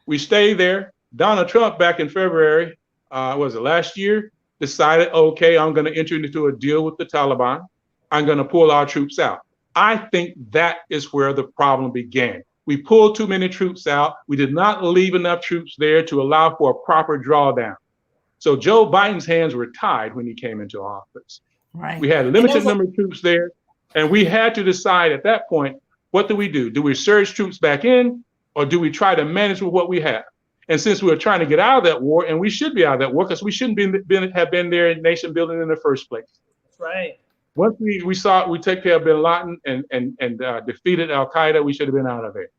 We stayed there. Donald Trump, back in February, last year, decided, okay, I'm going to enter into a deal with the Taliban. I'm going to pull our troops out. I think that is where the problem began. We pulled too many troops out. We did not leave enough troops there to allow for a proper drawdown. So Joe Biden's hands were tied when he came into office. Right. We had a limited number of troops there, and we had to decide at that point, what do we do? Do we surge troops back in, or do we try to manage with what we have? And since we were trying to get out of that war, and we should be out of that war, because we shouldn't have been there in nation building in the first place. That's right. Once we take care of bin Laden and defeated Al-Qaeda, we should have been out of it.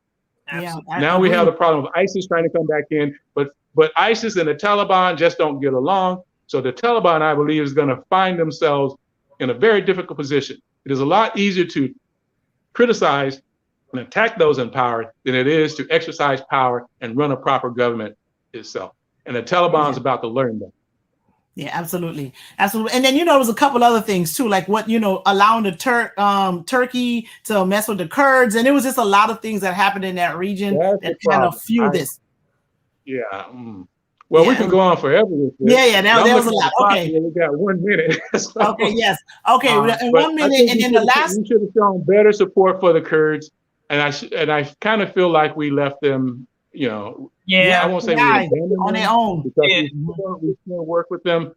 Yeah, now we have the problem of ISIS trying to come back in, but ISIS and the Taliban just don't get along. So the Taliban, I believe, is going to find themselves in a very difficult position. It is a lot easier to criticize and attack those in power than it is to exercise power and run a proper government itself. And the Taliban is about to learn that. Yeah, absolutely. Absolutely. And then, there was a couple other things too, like allowing the Turkey to mess with the Kurds. And it was just a lot of things that happened in that region that kind of fueled this. Yeah. Well, we can go on forever with this. Yeah, that was a lot. Okay. We got 1 minute. So, okay, yes. Okay, in 1 minute, and then the last. We should have shown better support for the Kurds, and I kind of feel like we left them, I won't say we abandoned on their own, because we still work with them,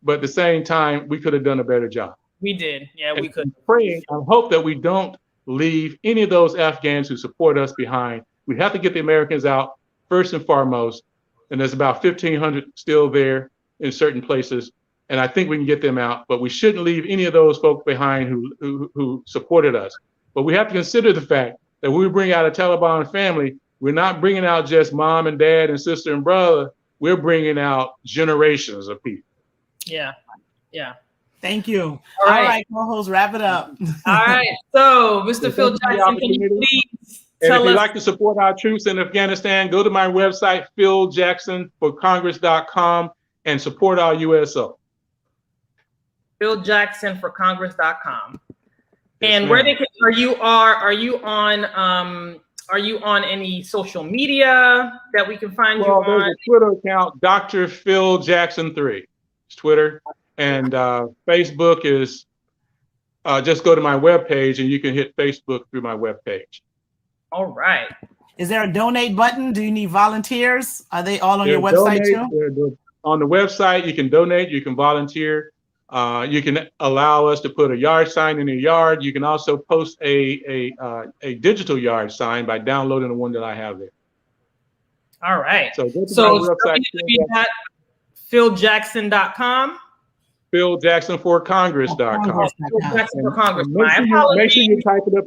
but at the same time, we could have done a better job. We did, we could. I hope that we don't leave any of those Afghans who support us behind. We have to get the Americans out first and foremost. And there's about 1,500 still there in certain places. And I think we can get them out, but we shouldn't leave any of those folks behind who supported us. But we have to consider the fact that when we bring out a Taliban family, we're not bringing out just mom and dad and sister and brother. We're bringing out generations of people. Yeah. Thank you. All right, co-host, wrap it up. All right. So, Mr. Phil Jackson, can you please and if you'd like to support our troops in Afghanistan, go to my website, philjacksonforcongress.com, and support our USO. philjacksonforcongress.com. Yes, and where are you on any social media that we can find you on? There's a Twitter account, Dr. Phil Jackson 3. It's Twitter. And Facebook is just go to my webpage and you can hit Facebook through my webpage. All right. Is there a donate button? Do you need volunteers? Are they all on your website too? On the website, you can donate, you can volunteer. You can allow us to put a yard sign in your yard. You can also post a digital yard sign by downloading the one that I have there. All right. So go to my website. philjackson.com. philjacksonforcongress.com. Phil Jackson for Congress. Make sure you type it up.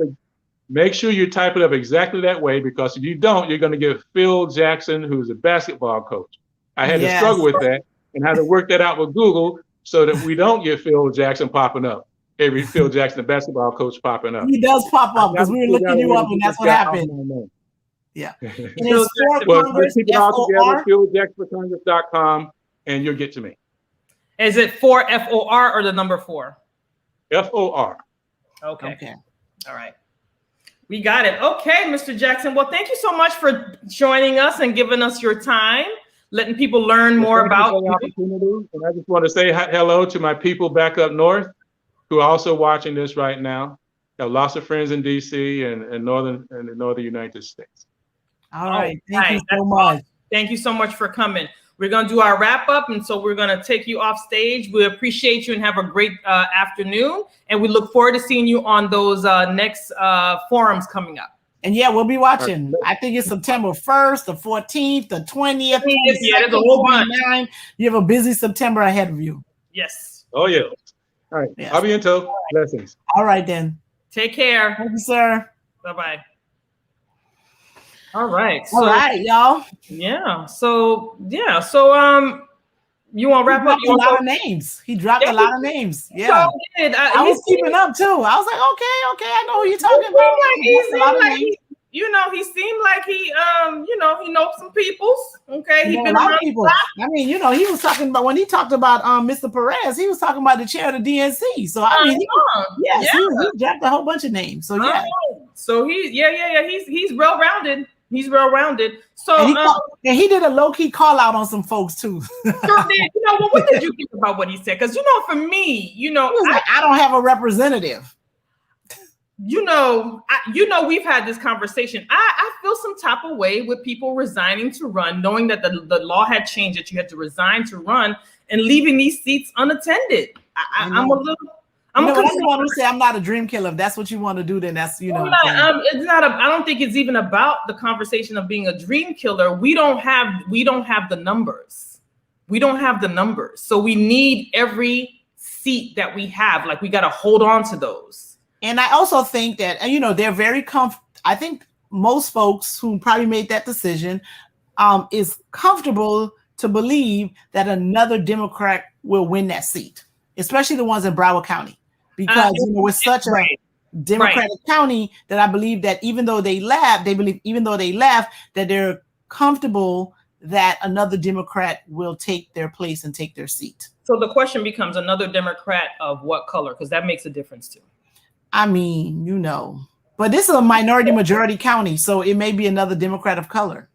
Make sure you type it up exactly that way, because if you don't, you're going to get Phil Jackson, who's a basketball coach. I had to struggle with that and had to work that out with Google so that we don't get Phil Jackson popping up. Every Phil Jackson, the basketball coach, popping up. He does pop up because we were looking you up and that's what happened. Yeah. And it's well, keep it all together, philjacksonforcongress.com, and you'll get to me. Is it 4 FOR or the number 4? FOR. Okay. All right. We got it. Okay, Mr. Jackson. Well, thank you so much for joining us and giving us your time, letting people learn more about the opportunity. And I just want to say hello to my people back up north who are also watching this right now. Got lots of friends in DC and the northern United States. All right. Thank you so much. Thank you so much for coming. We're going to do our wrap up. And so we're going to take you off stage. We appreciate you and have a great afternoon. And we look forward to seeing you on those next forums coming up. And yeah, we'll be watching. I think it's September 1st, the 14th, the 20th. Yeah, there's a whole bunch. You have a busy September ahead of you. Yes. Oh, yeah. All right. Yes. I'll be in tow. Blessings. All right, then. Take care. Thank you, sir. Bye-bye. All right. All right, y'all. Yeah. So you want to wrap up? A lot of names. He dropped a lot of names. Yeah. So I was keeping up too. I was like, okay, I know who you're talking about. He seemed like he knows some peoples. Okay. He been around people. I mean, he was talking about when he talked about Mr. Perez, he was talking about the chair of the DNC. So I mean, he dropped a whole bunch of names. So yeah. So he's well rounded. He's well rounded. So and he did a low key call out on some folks too. Sure did. What did you think about what he said? Because for me, I don't have a representative. We've had this conversation. I feel some type of way with people resigning to run, knowing that the law had changed, that you had to resign to run, and leaving these seats unattended. I'm a little. I want to say I'm not a dream killer. If that's what you want to do, then that's it's not. I don't think it's even about the conversation of being a dream killer. We don't have the numbers. We don't have the numbers. So we need every seat that we have. Like we got to hold on to those. And I also think that they're very I think most folks who probably made that decision is comfortable to believe that another Democrat will win that seat, especially the ones in Broward County. Because we're such a Democratic county that I believe that even though they left, that they're comfortable that another Democrat will take their place and take their seat. So the question becomes another Democrat of what color? Because that makes a difference too. I mean, but this is a minority majority county, so it may be another Democrat of color.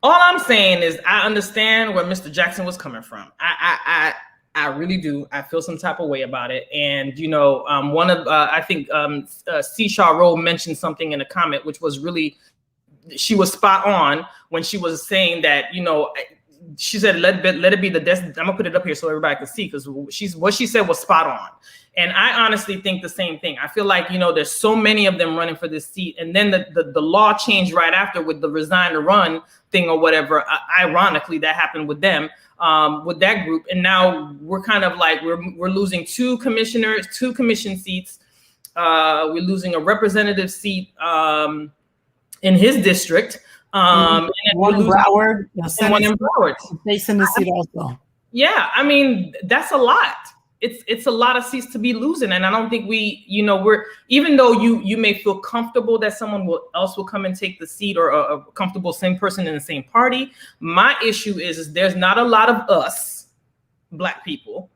All I'm saying is I understand where Mr. Jackson was coming from. I really do. I feel some type of way about it. And, one of, I think C. Shaw Rowe mentioned something in a comment, which was really, she was spot on when she was saying that, she said, let it be the I'm gonna put it up here so everybody can see, because what she said was spot on. And I honestly think the same thing. I feel like, there's so many of them running for this seat. And then the law changed right after with the resign to run thing or whatever. Ironically, that happened with them, with that group. And now we're kind of like, we're losing 2 commission seats. We're losing a representative seat in his district. And one in Broward. One in Broward. Facing the seat also. Yeah, I mean, that's a lot. It's a lot of seats to be losing. And I don't think we're, even though you may feel comfortable that someone else will come and take the seat, or a comfortable same person in the same party. My issue is there's not a lot of us Black people.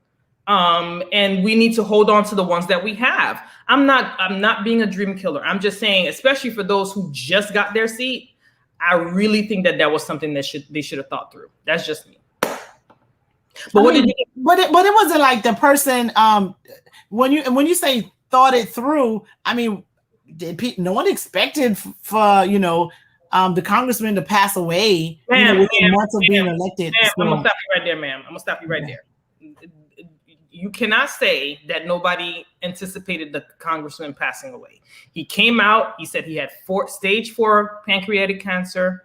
And we need to hold on to the ones that we have. I'm not being a dream killer. I'm just saying, especially for those who just got their seat, I really think that was something that they should have thought through. That's just me. But it wasn't like the person when you say thought it through. I mean, no one expected for the congressman to pass away within months of being elected. I'm gonna stop you right there, ma'am. I'm gonna stop you right there. You cannot say that nobody anticipated the congressman passing away. He came out. He said he had stage 4 pancreatic cancer.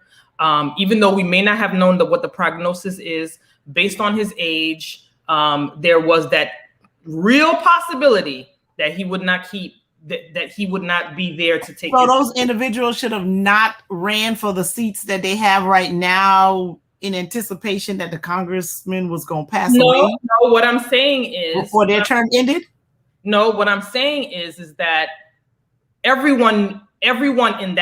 Even though we may not have known what the prognosis is, based on his age, there was that real possibility that he would not keep that he would not be there to take. So those individuals should have not ran for the seats that they have right now in anticipation that the congressman was going to pass away. No, what I'm saying is before their term ended. No, what I'm saying is that everyone in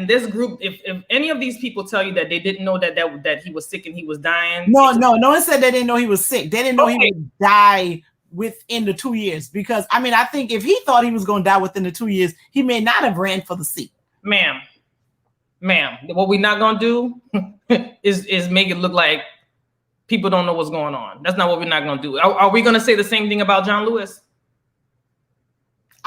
this group, if any of these people tell you that they didn't know that he was sick and he was dying. No one said they didn't know he was sick. They didn't know he would die within the 2 years, because I think if he thought he was going to die within the 2 years, he may not have ran for the seat. Ma'am, what we're not going to do is make it look like people don't know what's going on. That's not what we're not going to do. Are we going to say the same thing about John Lewis?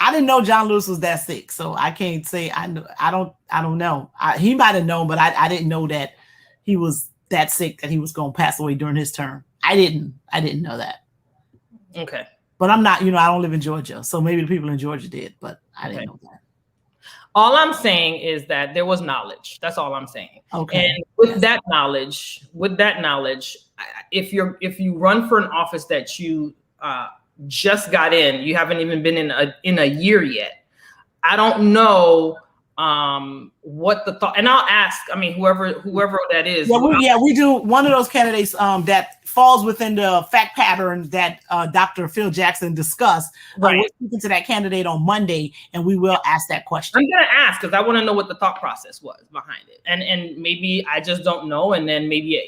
I didn't know John Lewis was that sick, so I can't say I don't know. He might have known, but I didn't know that he was that sick that he was going to pass away during his term. I didn't know that. Okay. But I'm not, I don't live in Georgia, so maybe the people in Georgia did, but I didn't know that. All I'm saying is that there was knowledge. That's all I'm saying. Okay. And with that knowledge, if you run for an office that you just got in, you haven't even been in a year yet, I don't know what the thought. And I'll ask. Whoever that is. We do. One of those candidates that falls within the fact pattern that Dr. Phil Jackson discussed. Right. We're speaking to that candidate on Monday, and we will ask that question. I'm going to ask because I want to know what the thought process was behind it. And maybe I just don't know. And then maybe,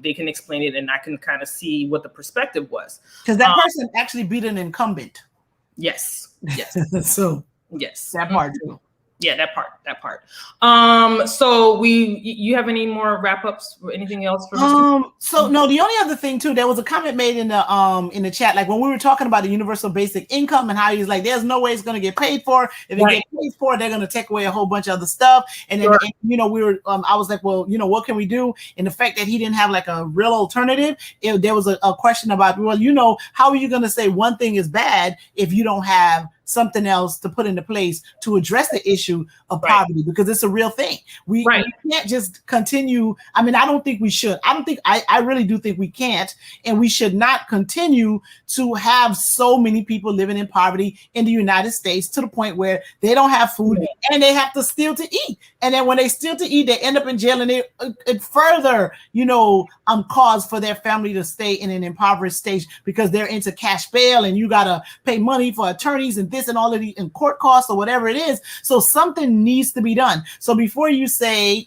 they can explain it and I can kind of see what the perspective was. Because that person actually beat an incumbent. Yes. So yes. That part too. Yeah, that part. So you have any more wrap-ups or anything else for So no, the only other thing too, there was a comment made in the chat, like when we were talking about the universal basic income and how he's like, there's no way it's going to get paid for. If it gets paid for, they're going to take away a whole bunch of other stuff. And then we were I was like, well, what can we do? And the fact that he didn't have like a real alternative, there was a question about, well, how are you going to say one thing is bad if you don't have something else to put into place to address the issue of poverty, because it's a real thing. We can't just continue. I don't think we should. I really do think we can't, and we should not continue to have so many people living in poverty in the United States to the point where they don't have food and they have to steal to eat. And then when they steal to eat, they end up in jail, and it further, cause for their family to stay in an impoverished stage because they're into cash bail and you got to pay money for attorneys and this and all of the in court costs or whatever it is. So something needs to be done. So before you say,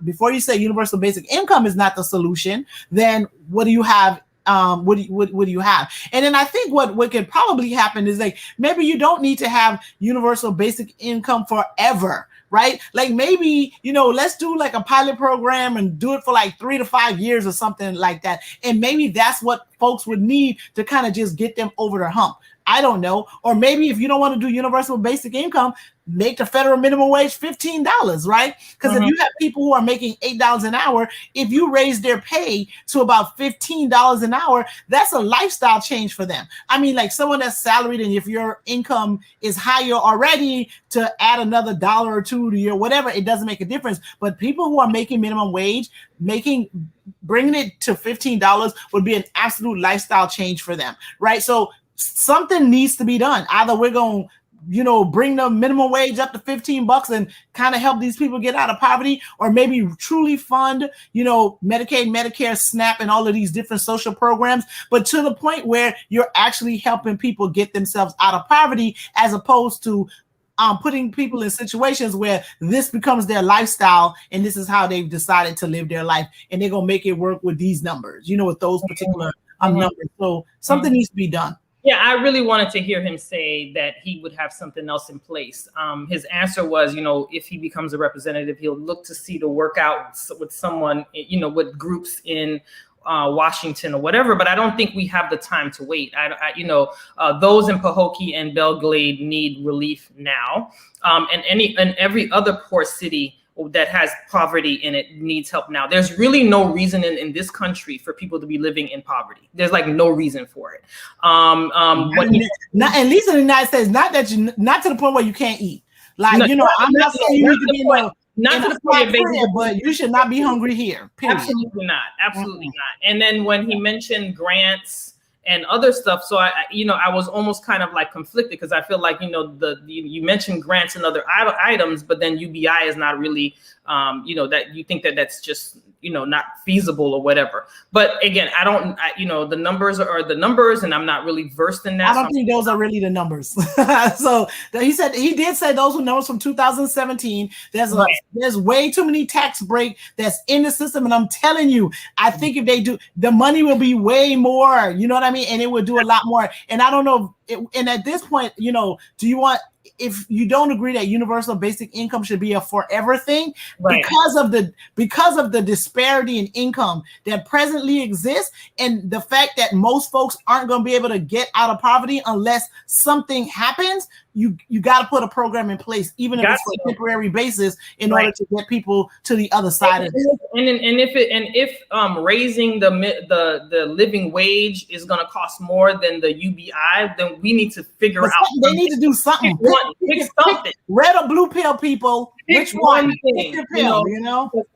before you say universal basic income is not the solution, then what do you have? What do you have? And then I think what could probably happen is like, maybe you don't need to have universal basic income forever, right? Like maybe, let's do like a pilot program and do it for like 3 to 5 years or something like that. And maybe that's what folks would need to kind of just get them over the hump. I don't know. Or maybe if you don't want to do universal basic income, make the federal minimum wage $15, right? Because if you have people who are making $8 an hour, if you raise their pay to about $15 an hour, that's a lifestyle change for them. Like someone that's salaried, and if your income is higher already, to add another $1 or $2 to your whatever, it doesn't make a difference. But people who are making minimum wage, bringing it to $15 would be an absolute lifestyle change for them, right? So something needs to be done. Either we're going to bring the minimum wage up to $15 and kind of help these people get out of poverty, or maybe truly fund, Medicaid, Medicare, SNAP, and all of these different social programs, but to the point where you're actually helping people get themselves out of poverty, as opposed to putting people in situations where this becomes their lifestyle and this is how they've decided to live their life, and they're going to make it work with these numbers, with those particular numbers. So something needs to be done. Yeah, I really wanted to hear him say that he would have something else in place. His answer was, if he becomes a representative, he'll look to see to work out with someone, with groups in Washington or whatever. But I don't think we have the time to wait. Those in Pahokee and Belle Glade need relief now, and every other port city that has poverty in it needs help now. There's really no reason in this country for people to be living in poverty. There's like no reason for it. Not, at least in the United States, not to the point where you can't eat. Like, I'm not saying you need to be not to the point of but you should not be hungry here. Period. Absolutely not. And then when he mentioned grants and other stuff. So I was almost kind of like conflicted, because I feel like, you mentioned grants and other items, but then UBI is not really, that you think that that's just, not feasible or whatever. But again, the numbers are the numbers, and I'm not really versed in that. I don't think those are really the numbers. So he did say those were numbers from 2017. There's way too many tax break that's in the system. And I'm telling you, I think if they do, the money will be way more, you know what I mean? And it would do a lot more. And I don't know. And at this point, do you want, if you don't agree that universal basic income should be a forever thing, right, because of the disparity in income that presently exists, and the fact that most folks aren't going to be able to get out of poverty unless something happens, you got to put a program in place, even if it's on a temporary basis, in order to get people to the other side of it. And if raising the living wage is going to cost more than the UBI, then we need to figure out. They need to do something. Pick something. Red or blue pill, people. Which one? Pick your pill,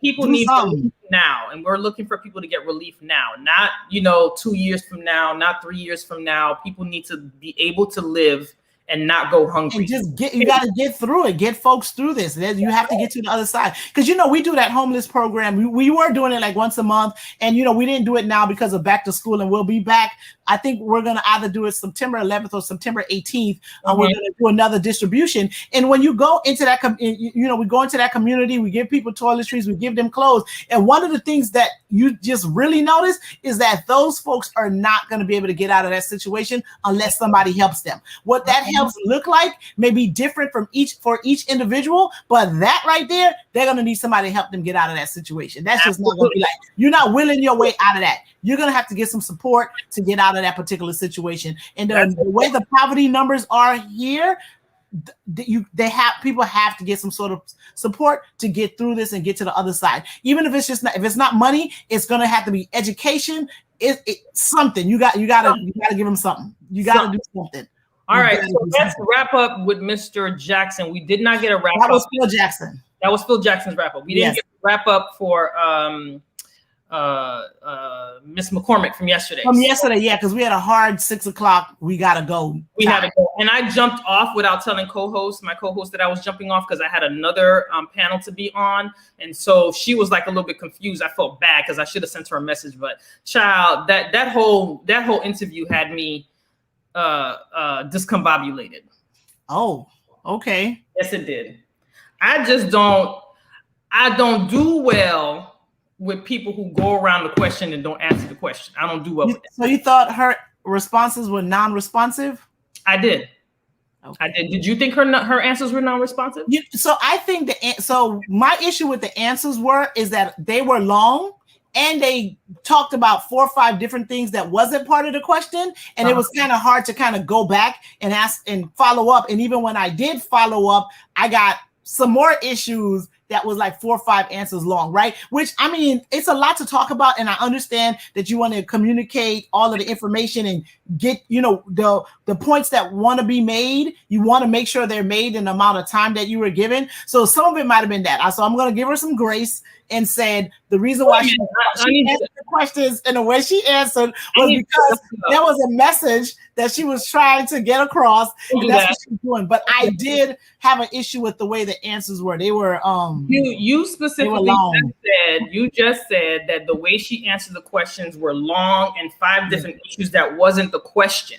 people need relief now, and we're looking for people to get relief now, not 2 years from now, not 3 years from now. People need to be able to live and not go hungry. And you got to get through it. Get folks through this. You have to get to the other side. Because, we do that homeless program. We were doing it like once a month. And, we didn't do it now because of back to school. And we'll be back. I think we're going to either do it September 11th or September 18th. We're going to do another distribution. And when you go into that, we go into that community, we give people toiletries, we give them clothes. And one of the things that you just really notice is that those folks are not going to be able to get out of that situation unless somebody helps them. What that helps look like may be different for each individual, but that right there, they're going to need somebody to help them get out of that situation. That's just not going to be like, you're not willing your way out of that. You're going to have to get some support to get out of that particular situation. And the way the poverty numbers are here, people have to get some sort of support to get through this and get to the other side. Even if it's not money, it's going to have to be education. Something you got to give them something. You got to do something. All right, so let's wrap up with Mr. Jackson. We did not get a wrap up. That was Phil Jackson. That was Phil Jackson's wrap up. We didn't get a wrap up for Miss McCormick from yesterday. Yeah, because we had a hard 6 o'clock. We gotta go. We had to go, and I jumped off without telling my co-host that I was jumping off because I had another panel to be on, and so she was like a little bit confused. I felt bad because I should have sent her a message, but child, that whole interview had me discombobulated. Oh, okay. Yes, it did. I don't do well with people who go around the question and don't answer the question. I don't do well with that. So you thought her responses were non-responsive? I did. Okay. I did. Did you think her answers were non-responsive? So I think my issue with the answers is that they were long, and they talked about 4 or 5 different things that wasn't part of the question. And it was kind of hard to kind of go back and ask and follow up. And even when I did follow up, I got some more issues that was like 4 or 5 answers long, right? Which, I mean, it's a lot to talk about. And I understand that you want to communicate all of the information and get, the points that want to be made. You want to make sure they're made in the amount of time that you were given. So some of it might've been that. So I'm going to give her some grace and said the reason why she answered the questions in the way she answered was because there was a message that she was trying to get across. And that's what she was doing. But I did have an issue with the way the answers were. They were you specifically just said that the way she answered the questions were long and 5 different issues that wasn't the question.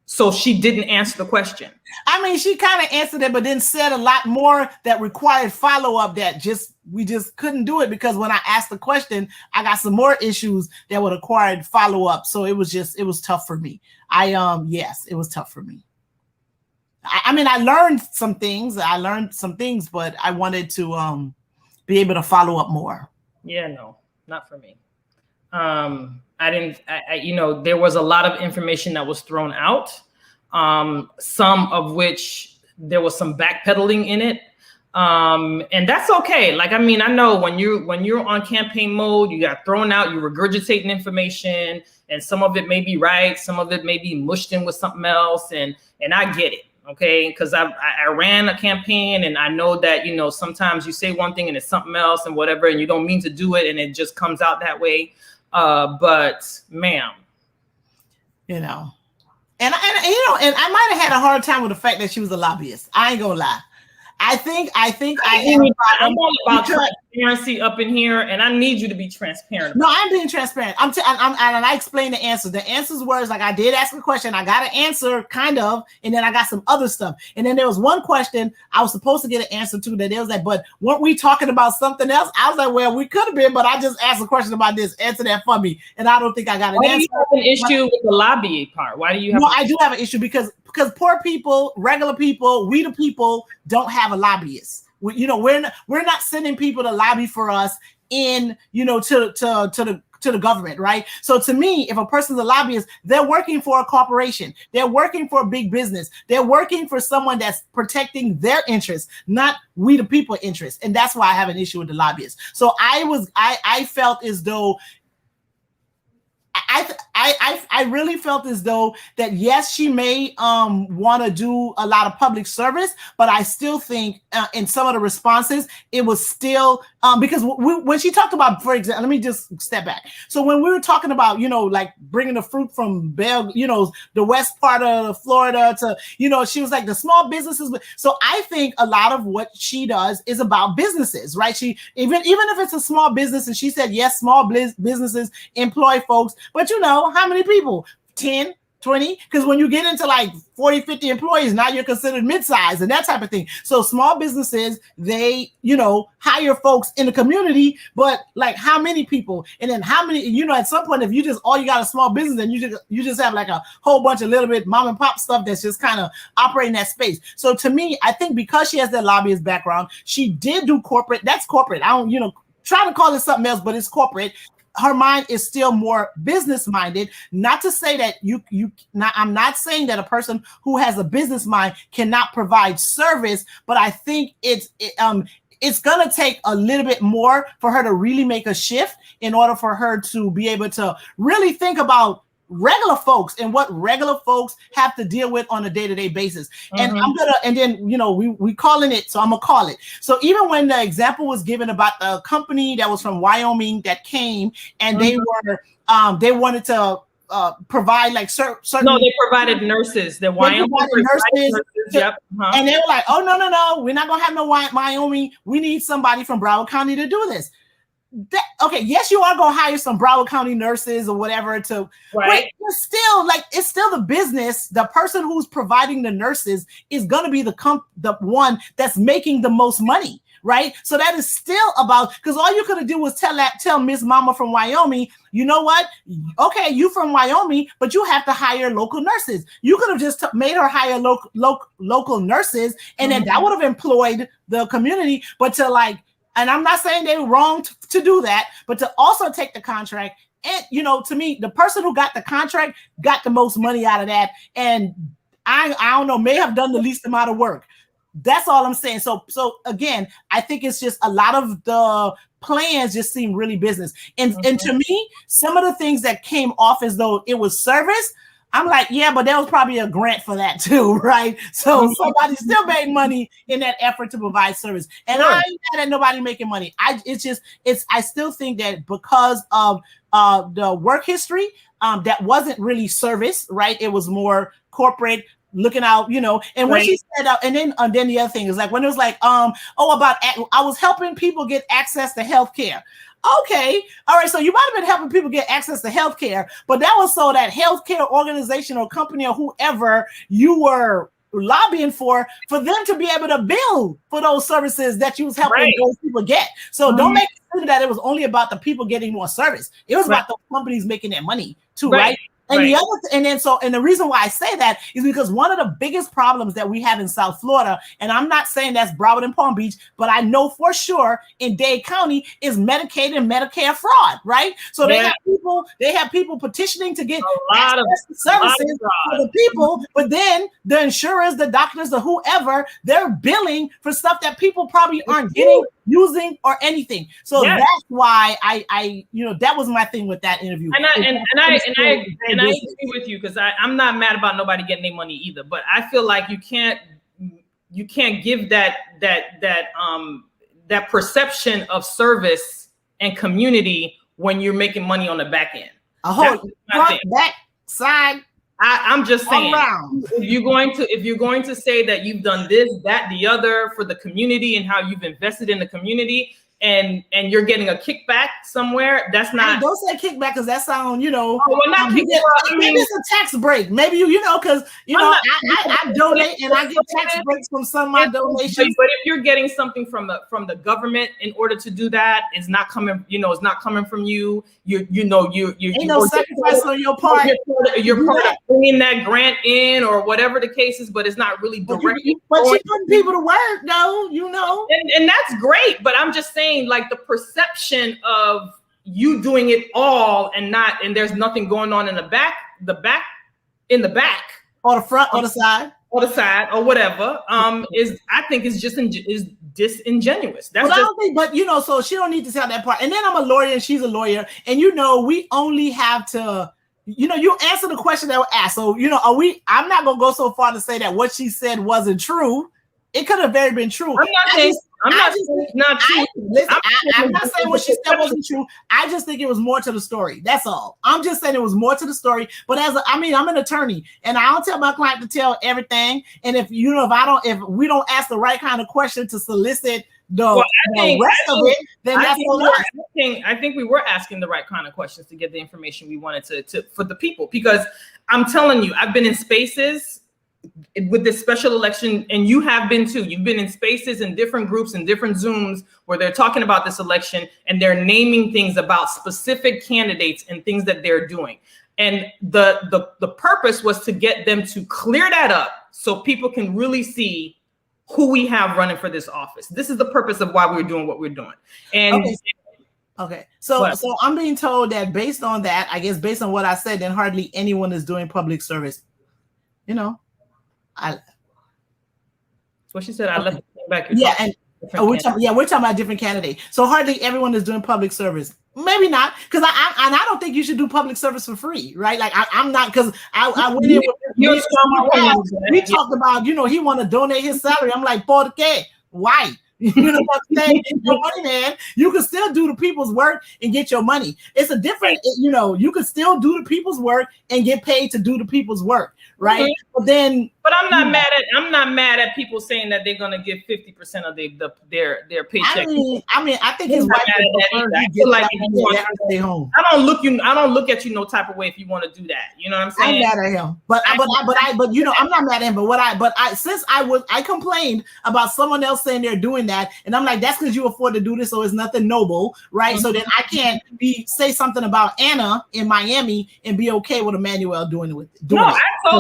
So she didn't answer the question. I mean, she kind of answered it, but then said a lot more that required follow-up that we just couldn't do it because when I asked the question, I got some more issues that would require follow-up. So it was tough for me. It was tough for me. I mean, I learned some things, but I wanted to be able to follow up more. Yeah, no, not for me. There was a lot of information that was thrown out, some of which there was some backpedaling in it. And that's okay. Like, I mean, I know when you're on campaign mode, you got thrown out, you're regurgitating information, and some of it may be right, some of it may be mushed in with something else, and I get it. Okay, because I ran a campaign, and I know that sometimes you say one thing and it's something else and whatever, and you don't mean to do it, and it just comes out that way. But ma'am, you know. And you know, and I might have had a hard time with the fact that she was a lobbyist. I ain't gonna lie. I think I have a I'm problem all about because transparency up in here, and I need you to be transparent. no, I'm being transparent. And I explained the answer. The answers were like I did ask a question, I got an answer, kind of, and then I got some other stuff. And then there was one question I was supposed to get an answer to that it was like, but weren't we talking about something else? I was like, well, we could have been, but I just asked a question about this. Answer that for me, and I don't think I got an answer. Why do you have an issue with the lobbying part? Why do you have? No, I do have an issue because poor people, regular people, we the people don't have a lobbyist. You know, we're not sending people to lobby for us in, you know, to the government, right? So to me, if a person's a lobbyist, they're working for a corporation, they're working for a big business, they're working for someone that's protecting their interests, not we the people interests. And that's why I have an issue with the lobbyists. So I felt as though I really felt as though that yes, she may want to do a lot of public service, but I still think in some of the responses it was still because when she talked about, for example, let me just step back. So when we were talking about, you know, like bringing the fruit from the west part of Florida to, you know, she was like the small businesses. So I think a lot of what she does is about businesses, right? She even if it's a small business, and she said yes, small businesses employ folks. But you know, how many people? 10, 20? Because when you get into like 40, 50 employees, now you're considered mid-size and that type of thing. So small businesses, they, you know, hire folks in the community, but like how many people? And then how many, you know, at some point, if you just, all you got a small business and you just have like a whole bunch of little bit mom and pop stuff that's just kind of operating that space. So to me, I think because she has that lobbyist background, she did do corporate. That's corporate. I don't, you know, try to call it something else, but it's corporate. Her mind is still more business minded. Not to say that I'm not saying that a person who has a business mind cannot provide service, but I think it's going to take a little bit more for her to really make a shift in order for her to be able to really think about regular folks and what regular folks have to deal with on a day-to-day basis. And and then, you know, we calling it, so I'm gonna call it. So even when the example was given about the company that was from Wyoming that came and they wanted to provide like certain. No, they provided nurses. The Wyoming nurses. Yep. And they were like, oh no, we're not gonna have no Wyoming. We need somebody from Broward County to do this. Okay, yes, you are going to hire some Broward County nurses or whatever to, right? But it's still the business. The person who's providing the nurses is going to be the one that's making the most money, right? So that is still about, because all you could have do was tell Miss Mama from Wyoming, you know what? Okay, you from Wyoming, but you have to hire local nurses. You could have just made her hire local nurses, and then that would have employed the community. But to like, and I'm not saying they were wrong to do that, but to also take the contract. And, you know, to me, the person who got the contract got the most money out of that. And I don't know, may have done the least amount of work. That's all I'm saying. So again, I think it's just a lot of the plans just seem really business. And to me, some of the things that came off as though it was service, I'm like, yeah, but there was probably a grant for that too, right? So somebody still made money in that effort to provide service. And I ain't mad at nobody making money. I still think that because of the work history, that wasn't really service, right? It was more corporate, looking out, you know. And when she said, and then the other thing is like when it was like, I was helping people get access to healthcare. Okay, all right. So you might have been helping people get access to healthcare, but that was so that healthcare organization or company or whoever you were lobbying for them to be able to bill for those services that you was helping those people get. So don't make it seem that it was only about the people getting more service. It was about the companies making their money too, right? And the other, and the reason why I say that is because one of the biggest problems that we have in South Florida, and I'm not saying that's Broward and Palm Beach, but I know for sure in Dade County is Medicaid and Medicare fraud, right? So they have people petitioning to get access to services for the people, but then the insurers, the doctors, or whoever, they're billing for stuff that people probably aren't getting, using, or anything. So that's why I that was my thing with that interview. And I agree with you because I'm not mad about nobody getting their money either, but I feel like you can't give that perception of service and community when you're making money on the back end. A whole front, back, side, I'm just saying, around. if you're going to say that you've done this, that, the other for the community and how you've invested in the community, and you're getting a kickback somewhere, that's not. Don't say kickback because that sounds, you know. Well, not maybe it's a tax break. Maybe you know, because I donate and I get tax breaks from some of my donations. But if you're getting something from the government in order to do that, it's not coming. It's not coming from you. You ain't no sacrifice on your part. You're part of bringing that grant in or whatever the case is, but it's not really directly. But you're putting people to work, though. And that's great. But I'm just saying, like, the perception of you doing it all and there's nothing going on in the back, or the front, or the side, or whatever, is, I think, is just is disingenuous. That's I don't think, but so she don't need to tell that part. And then I'm a lawyer and she's a lawyer, and we only have to, you answer the question that was asked. So I'm not gonna go so far to say that what she said wasn't true. It could have very been true. I'm not saying it's not true. I'm not saying what she said wasn't true. I just think it was more to the story. That's all. I'm just saying it was more to the story. But I'm an attorney, and I don't tell my client to tell everything. And if we don't ask the right kind of question to solicit the rest of it, then that's all right. I think we were asking the right kind of questions to get the information we wanted to for the people, because I'm telling you, I've been in spaces with this special election, and you have been too. You've been in spaces and different groups and different Zooms where they're talking about this election and they're naming things about specific candidates and things that they're doing. And the purpose was to get them to clear that up so people can really see who we have running for this office. This is the purpose of why we're doing what we're doing. And okay. So I'm being told that based on that, I guess based on what I said, then hardly anyone is doing public service. What she said, I left it back. We're talking about different candidates. So hardly everyone is doing public service. Maybe not, because I don't think you should do public service for free, right? Like I'm not, because I went in with we talked about, he want to donate his salary. I'm like, por qué? Why? You know what I'm saying? Your money, man. You can still do the people's work and get your money. It's a different, you can still do the people's work and get paid to do the people's work, right? Mm-hmm. But I'm not mad at people saying that they're gonna give 50% of their paycheck. I think his wife stay home. I don't look at you no type of way if you want to do that. You know what I'm saying? I'm mad at him, but I'm not mad at him. But since I complained about someone else saying they're doing that, and I'm like, that's because you afford to do this, so it's nothing noble, right? Mm-hmm. So then I can't say something about Anna in Miami and be okay with Emmanuel doing it.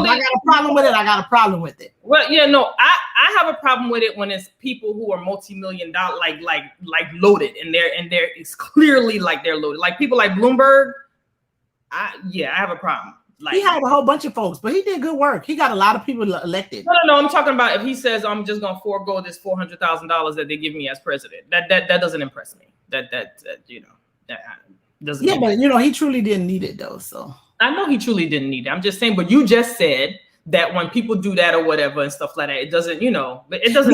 I got a problem with it. I got a problem with it. Well, I have a problem with it when it's people who are multi-million-dollar, like loaded, and it's clearly like they're loaded. Like people like Bloomberg. I have a problem. Like, he hired a whole bunch of folks, but he did good work. He got a lot of people elected. No. I'm talking about if he says I'm just gonna forego this $400,000 that they give me as president. That doesn't impress me. That doesn't. Yeah, but he truly didn't need it though. So I know he truly didn't need it. I'm just saying. But you just said that when people do that or whatever and stuff like that, it doesn't. But it doesn't.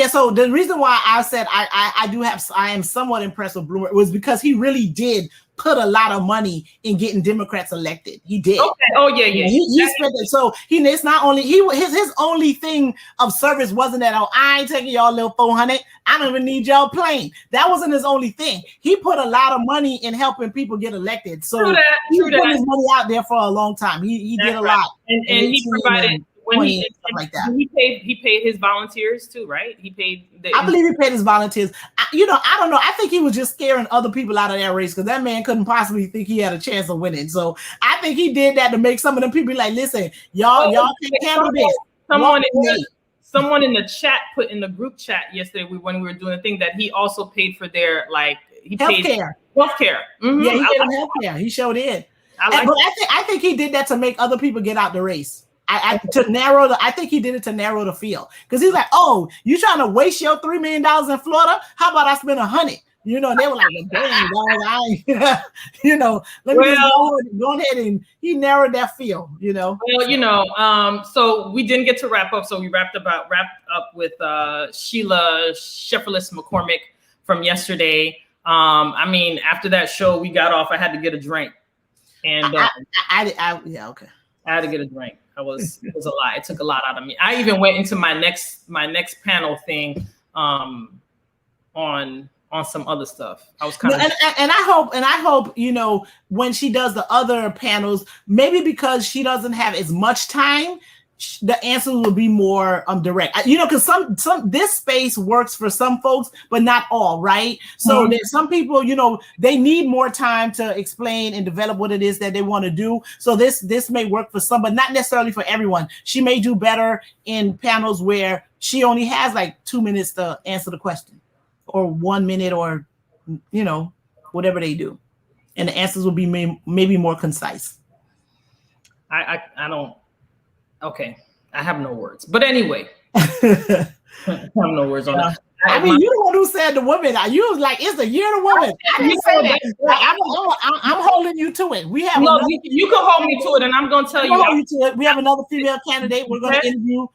So the reason why I said I am somewhat impressed with Bloomberg was because he really did put a lot of money in getting Democrats elected. He did. Okay. Oh yeah. He spent it. So it's not only his only thing of service wasn't that I ain't taking y'all little 400. I don't even need y'all plane. That wasn't his only thing. He put a lot of money in helping people get elected. So he put his money out there for a long time. He did a lot, and he provided. When he paid his volunteers too, right? I believe he paid his volunteers. I don't know. I think he was just scaring other people out of that race because that man couldn't possibly think he had a chance of winning. So I think he did that to make some of them people be like, listen, y'all can't handle this. Someone in the chat put in the group chat yesterday when we were doing the thing that he also paid for their healthcare. Mm-hmm. Yeah, he did healthcare. He showed it. I think he did that to make other people get out the race. I think he did it to narrow the field because he's like, oh, you trying to waste your $3 million in Florida? How about I spend $100? And they were like, dang, dog, let me go ahead, and he narrowed that field. Well, so we didn't get to wrap up, so we wrapped up with Sheila Shefferless McCormick from yesterday. After that show, we got off. I had to get a drink, and okay. I had to get a drink. It was a lot. It took a lot out of me. I even went into my next panel thing on some other stuff. I was kind of and I hope when she does the other panels, maybe because she doesn't have as much time, the answers will be more direct. Because some this space works for some folks, but not all, right? So there's some people, they need more time to explain and develop what it is that they want to do. So this may work for some, but not necessarily for everyone. She may do better in panels where she only has like 2 minutes to answer the question, or 1 minute, or whatever they do, and the answers will be maybe more concise. I don't. Okay, I have no words. But anyway, I have no words on that. I mean, you're the one who said the woman. You was like, it's the year of the woman. I didn't say that. I'm holding you to it. We have you can hold me to it, and I'm going to tell you. We have another female candidate. We're going to interview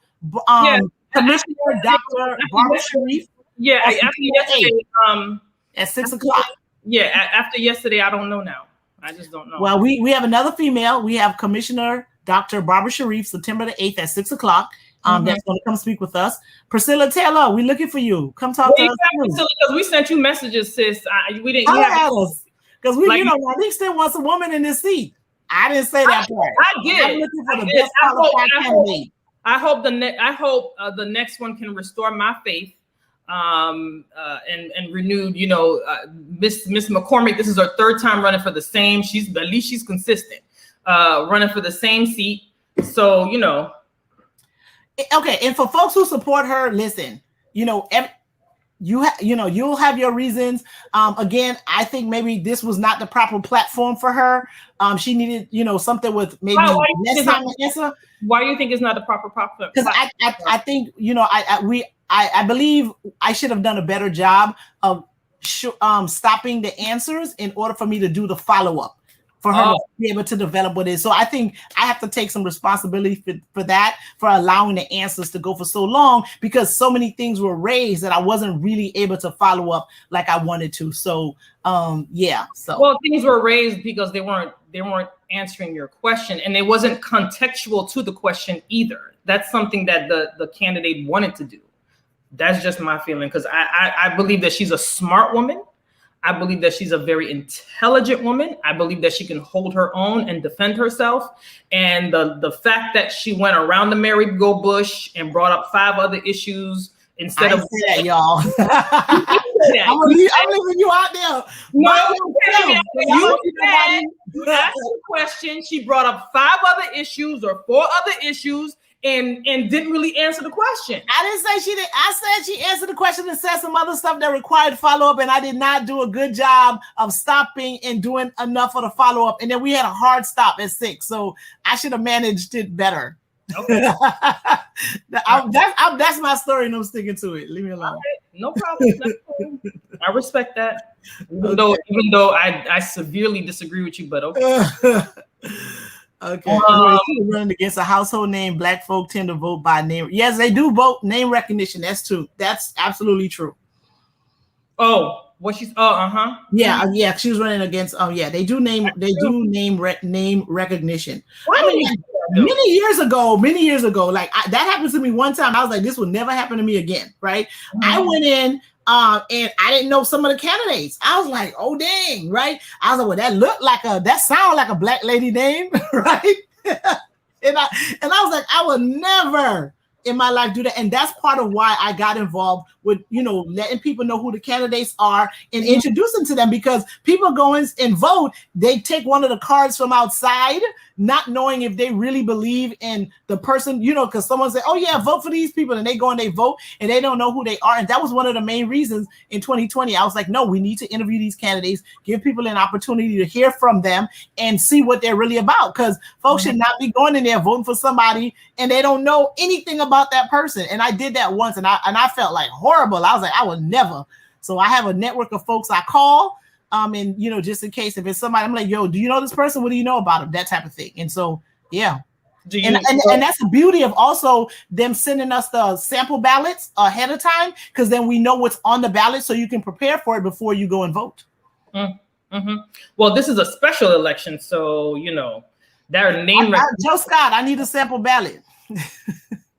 Commissioner Dr. Barbara Sharif. Yeah, after yesterday, at 6 o'clock. Yeah, after yesterday, I don't know now. I just don't know. Well, we have another female. We have Commissioner Dr. Barbara Sharif, September the 8th at 6 o'clock. That's going to come speak with us. Priscilla Taylor, we're looking for you. Come talk to us. Because we sent you messages, sis. We didn't. Because I think still wants a woman in this seat. I didn't say that part. I did. I'm looking for the best qualified candidate. I hope the next one can restore my faith. And renewed, Miss McCormick, this is her third time running for the same. At least she's consistent, running for the same seat. So, Okay. And for folks who support her, listen, you'll have your reasons. Again, I think maybe this was not the proper platform for her. She needed, something with maybe less time to answer. Why do you think it's not the proper platform? Because I think, I believe I should have done a better job of stopping the answers in order for me to do the follow-up, for her to be able to develop what it is. So I think I have to take some responsibility for that, for allowing the answers to go for so long, because so many things were raised that I wasn't really able to follow up like I wanted to. So well, things were raised because they weren't answering your question, and it wasn't contextual to the question either. That's something that the candidate wanted to do. That's just my feeling, because I believe that she's a smart woman. I believe that she's a very intelligent woman. I believe that she can hold her own and defend herself. And the fact that she went around the merry-go-bush and brought up 5 other issues instead of that, y'all. I'm leaving you out there. You asked the question. She brought up 5 other issues or 4 other issues, and didn't really answer the question. I didn't say she did. I said she answered the question and said some other stuff that required follow-up, and I did not do a good job of stopping and doing enough of the follow-up. And then we had a hard stop at 6, so I should have managed it better. Okay. That's my story, and I'm sticking to it. Leave me alone. Okay. No problem. I respect that. Even though I severely disagree with you, but okay. Okay. Running against a household name. Black folk tend to vote by name. Yes, they do vote name recognition. That's true. That's absolutely true. Oh, what she's Yeah, she was running against they do name recognition. I mean, many years ago, like that happened to me one time. I was like, this will never happen to me again, right? Mm-hmm. I went in and I didn't know some of the candidates. I was like, oh dang, right? I was like, well, that sounded like a black lady name, right? and I was like, I would never in my life do that. And that's part of why I got involved with, letting people know who the candidates are and introducing to them, because people go in and vote. They take one of the cards from outside, not knowing if they really believe in the person, because someone said, oh yeah, vote for these people. And they go and they vote and they don't know who they are. And that was one of the main reasons in 2020. I was like, no, we need to interview these candidates, give people an opportunity to hear from them and see what they're really about. Because folks should not be going in there voting for somebody and they don't know anything about that person. And I did that once and I felt like horrible. I was like, I would never. So I have a network of folks I call. And just in case if it's somebody, I'm like, yo, do you know this person? What do you know about him? That type of thing. And so, yeah. And that's the beauty of also them sending us the sample ballots ahead of time, because then we know what's on the ballot so you can prepare for it before you go and vote. Mm-hmm. Well, this is a special election, so Their name. Joe Scott, I need a sample ballot.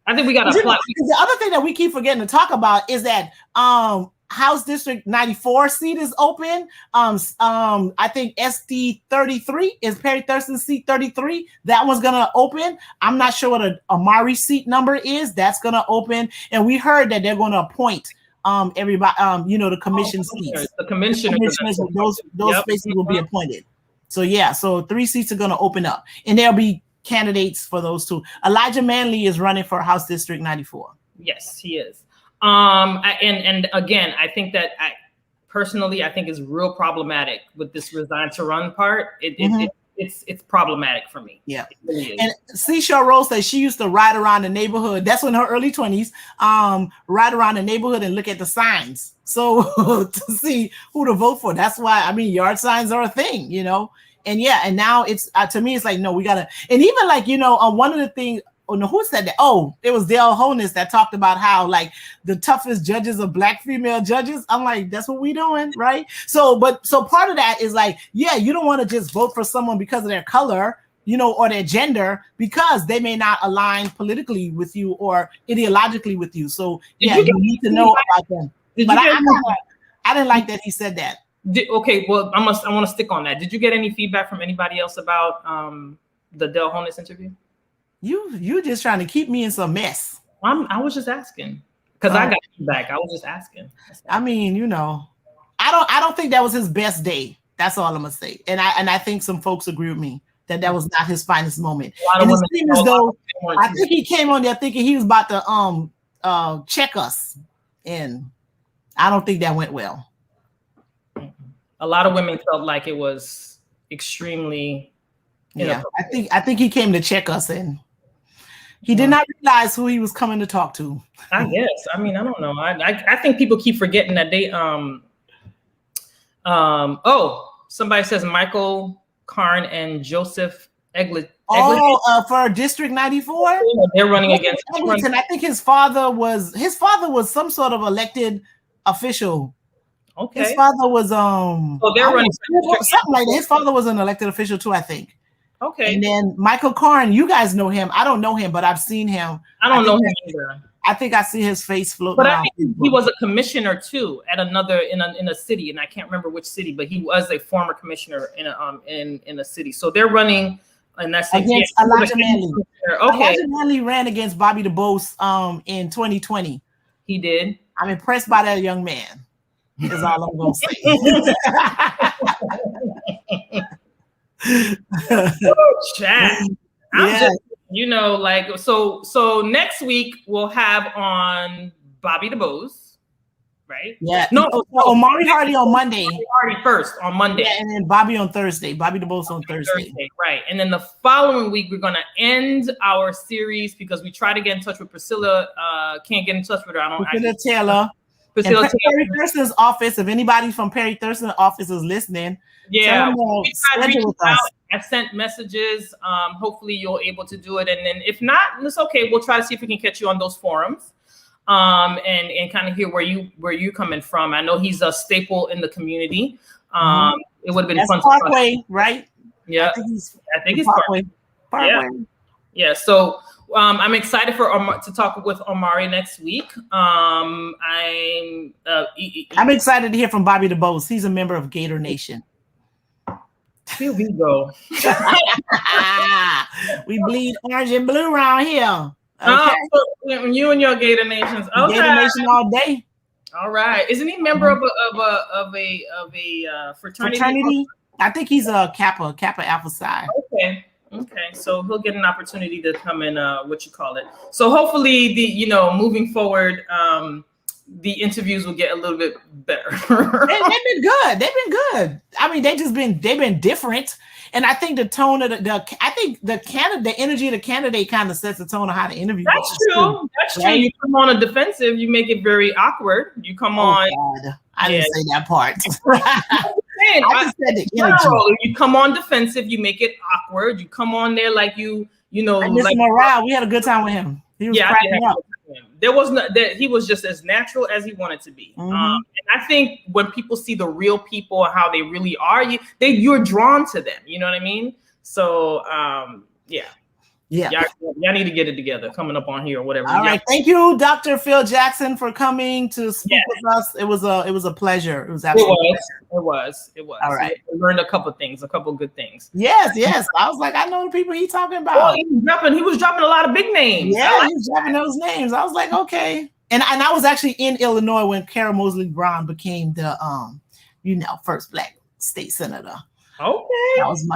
I think we got to apply. The other thing that we keep forgetting to talk about is that House District 94 seat is open. I think SD 33 is Perry Thurston's seat 33. That one's gonna open. I'm not sure what a Amari seat number is. That's gonna open, and we heard that they're gonna appoint everybody. The commission seats. The commissioners. Those spaces will be appointed. So yeah, so 3 seats are gonna open up, and there'll be candidates for those 2. Elijah Manley is running for House District 94. Yes, he is. And again, I think that I think is real problematic with this resign to run part. It's problematic for me. Yeah. Really, and Seashore Rose says she used to ride around the neighborhood. That's in her early 20s. Ride around the neighborhood and look at the signs. So to see who to vote for. That's why, yard signs are a thing, And yeah, and now it's to me, it's like, no, we gotta, and even like, one of the things. Oh no, who said that? Oh, it was Dale Honus that talked about how like the toughest judges are Black female judges. I'm like, that's what we doing, right? So part of that is like, yeah, you don't want to just vote for someone because of their color, or their gender, because they may not align politically with you or ideologically with you. So yeah, you need to know about them. But I didn't like that he said that. Okay, well, I want to stick on that. Did you get any feedback from anybody else about the Dale Honus interview? You just trying to keep me in some mess. I was just asking because I got feedback. I was just asking. I don't think that was his best day. That's all I'm gonna say. And I think some folks agree with me that was not his finest moment. And it seemed as though I think he came on there thinking he was about to check us, and I don't think that went well. A lot of women felt like it was extremely. Yeah, I think he came to check us in. He did not realize who he was coming to talk to. I guess. I don't know. I think people keep forgetting that they somebody says Michael Karn and Joseph Eglit. For District 94? They're running against Eglinton. I think his father was some sort of elected official. Okay. His father was they're running something like that. His father was an elected official too, I think. Okay. And then Michael Karn, you guys know him. I don't know him, but I've seen him. I don't know him either. I think I see his face floating. But I think he was a commissioner too at another in a city, and I can't remember which city, but he was a former commissioner in a city. So they're running, and that's against Elijah Manley. Okay. Elijah Manley ran against Bobby DuBose in 2020. He did. I'm impressed by that young man. Is all I'm gonna say. Chat. So next week we'll have on Bobby DuBose, right? Yeah. No, Omari Hardy on Monday. Hardy first on Monday. Yeah, and then Bobby on Thursday. Bobby DuBose on Thursday. Right. And then the following week we're gonna end our series because we try to get in touch with Priscilla. Can't get in touch with her. Priscilla Taylor. Perry Thurston's office. If anybody from Perry Thurston's office is listening, schedule with us. I sent messages. Hopefully you're able to do it, and then if not, it's okay. We'll try to see if we can catch you on those forums, and kind of hear where you coming from. I know he's a staple in the community. It would have been fun. Parkway, right? Yeah, I think it's Parkway. Yeah. So. I'm excited to talk with Omari next week. I'm excited to hear from Bobby DuBose. He's a member of Gator Nation. Here we go. We bleed orange and blue around here. Okay. You and your Gator Nations. Okay. Gator Nation all day. All right. Isn't he a member of a fraternity? I think he's a Kappa Alpha Psi. Okay, so he'll get an opportunity to come in. So hopefully, moving forward, the interviews will get a little bit better. They've been good. They've been different, and I think the tone of the energy of the candidate kind of sets the tone of how the interview goes. That's true. That's right? True. You come on a defensive, you make it very awkward. You come on. God. I didn't say that part. I just said the energy. You come on defensive, you make it awkward. You come on there like you know. And Mr. Morale, we had a good time with him. He was cracking up. There was that he was just as natural as he wanted to be. And I think when people see the real people and how they really are, you're drawn to them. You know what I mean? So yeah. Yeah. Y'all need to get it together coming up on here or whatever. All right. Thank you, Dr. Phil Jackson, for coming to speak with us. It was a pleasure. It was absolutely it was. All right. We learned a couple good things. Yes. I was like, I know the people he's talking about. Well, he was dropping a lot of big names. Yeah, he was dropping those names. I was like, okay. And I was actually in Illinois when Kara Mosley Brown became the first Black state senator. Okay.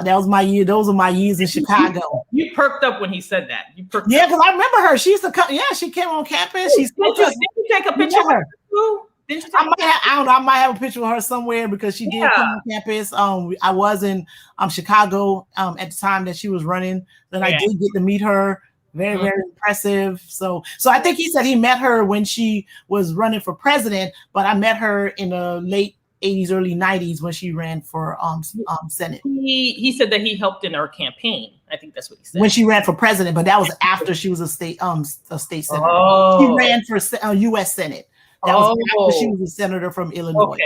That was my year. Those were my years in Chicago. You perked up when he said that. Because I remember her. She used to come. Yeah, she came on campus. Did you take a picture of her too? I might have a picture of her somewhere because she did come on campus. I was in Chicago at the time that she was running. Then I did get to meet her. Very, very impressive. So I think he said he met her when she was running for president, but I met her in the late 80s, early 90s when she ran for Senate. He said that he helped in her campaign. I think that's what he said. When she ran for president, but that was after she was a state senator. Oh. She ran for U.S. Senate. That was after she was a senator from Illinois. Okay.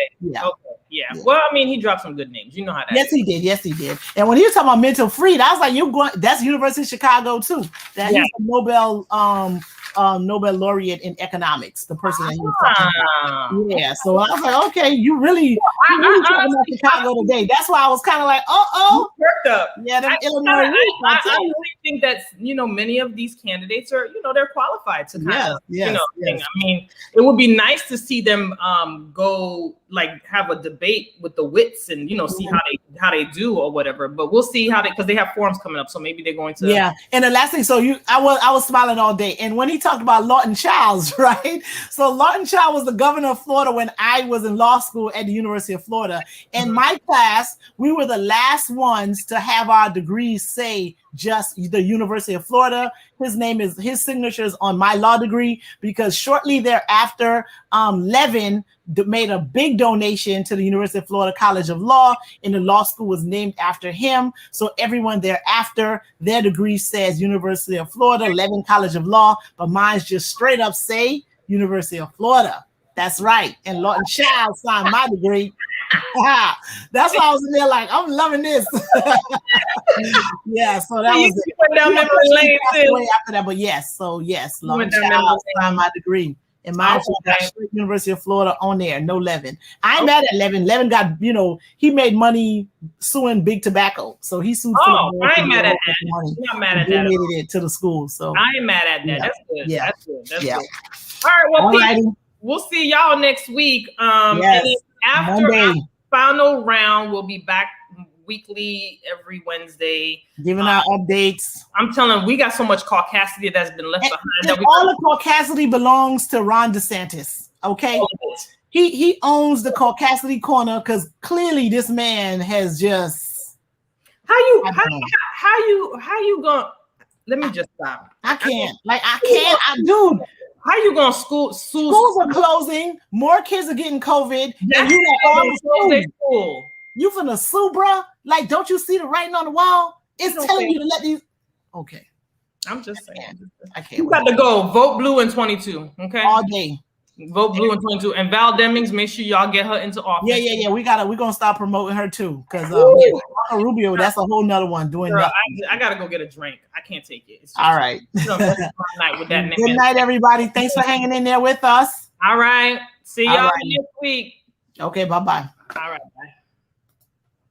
Yeah. Well, I mean, he dropped some good names. You know how that is. Yes, he did. And when he was talking about mental freedom, I was like, that's University of Chicago too. That he's a Nobel laureate in economics, the person that he was talking about. Yeah. So I was like, okay, you really talking about Chicago today. That's why I was kind of like, yeah, Illinois. I really think that many of these candidates are, they're qualified to kind of, thing. I mean, it would be nice to see them go have a debate with the wits and see how they do or whatever. But we'll see because they have forums coming up, so maybe they're going to. Yeah, and the last thing, I was smiling all day, and when he talked about Lawton Childs, right? So Lawton Childs was the governor of Florida when I was in law school at the University of Florida. In my class, we were the last ones to have our degrees say just the University of Florida. His signature is on my law degree because shortly thereafter, Levin made a big donation to the University of Florida College of Law, and the law school was named after him. So everyone thereafter, their degree says University of Florida, Levin College of Law, but mine's just straight up say University of Florida. That's right. And Lawton Childs signed my degree. That's why I was in there like, I'm loving this. Yeah, so that was it. Went down memory lane too. After that, but yes, Lawton Childs signed my degree. And mine got University of Florida on there, no Levin. I'm mad at Levin. Levin got, he made money suing Big Tobacco. So he sued. I ain't mad at that. I'm not mad at that. Donated it to the school. So I ain't mad at that. That's good. Yeah. That's good. That's good. All right. Well, we'll see y'all next week. Yes. After our final round, we'll be back weekly every Wednesday, giving out updates. I'm telling you, we got so much caucasity that's been left behind. And all the caucasity belongs to Ron DeSantis. Okay, he owns the caucasity corner because clearly this man has just. How you gonna? Let me just stop. I can't. Dude. How you gonna schools are closing? More kids are getting COVID, and you like school. You finna sue, bro? Like, don't you see the writing on the wall? It's telling you to let these. Okay, I'm just saying. I can't. You got to go vote blue in 22. Okay, all day. Vote blue in 22. And Val Demings, make sure y'all get her into office. Yeah. We're gonna start promoting her too, because Rubio, that's a whole nother one doing that. I gotta go get a drink. I can't take it. All right. Night with that. Good night, everybody. Thanks for hanging in there with us. All right. See y'all next week. Okay. Bye-bye. All right. Bye.